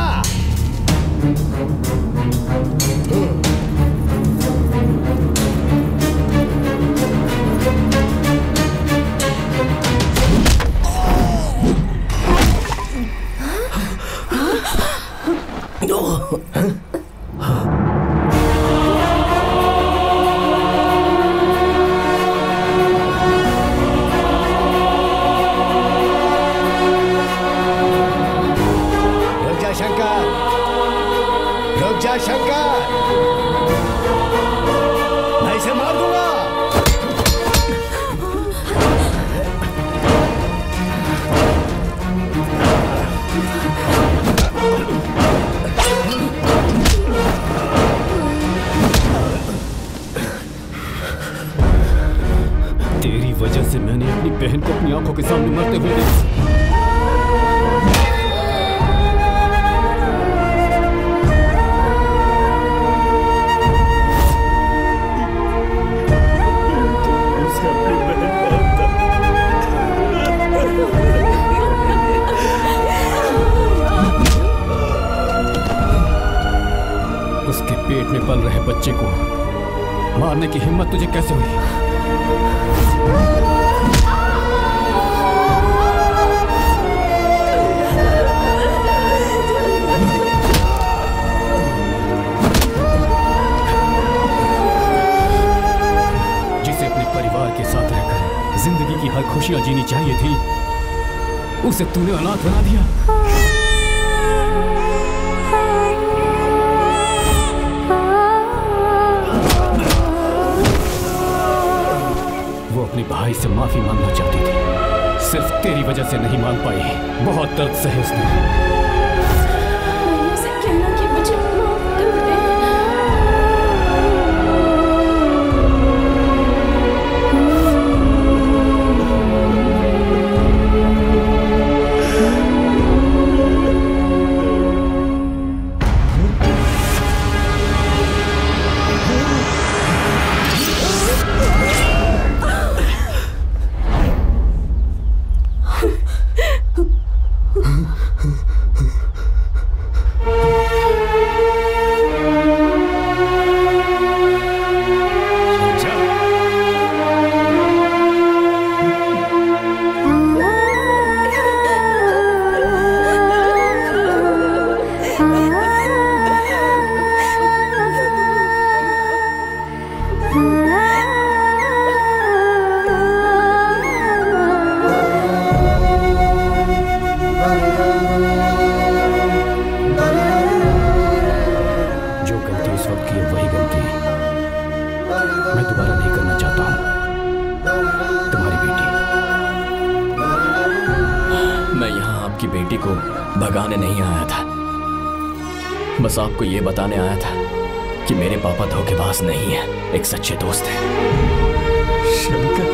Speaker 10: शंकर, मैं इसे मार दूंगा।
Speaker 8: तेरी वजह से मैंने अपनी बहन को अपनी आंखों के सामने मरते हुए देखा। उसके पेट में पल रहे बच्चे को मारने की हिम्मत तुझे कैसे हुई? जिसे अपने परिवार के साथ रहकर जिंदगी की हर खुशियां जीनी चाहिए थी, उसे तूने अनाथ बना दिया। अपने भाई से माफी मांगना चाहती थी, सिर्फ तेरी वजह से नहीं मांग पाई। बहुत दर्द सहे उसने।
Speaker 3: मैंने उसे कहना कि मुझे माफ कर दे।
Speaker 5: भगाने नहीं आया था, बस आपको ये बताने आया था कि मेरे पापा धोखेबाज नहीं है, एक सच्चे दोस्त हैं। शंकर,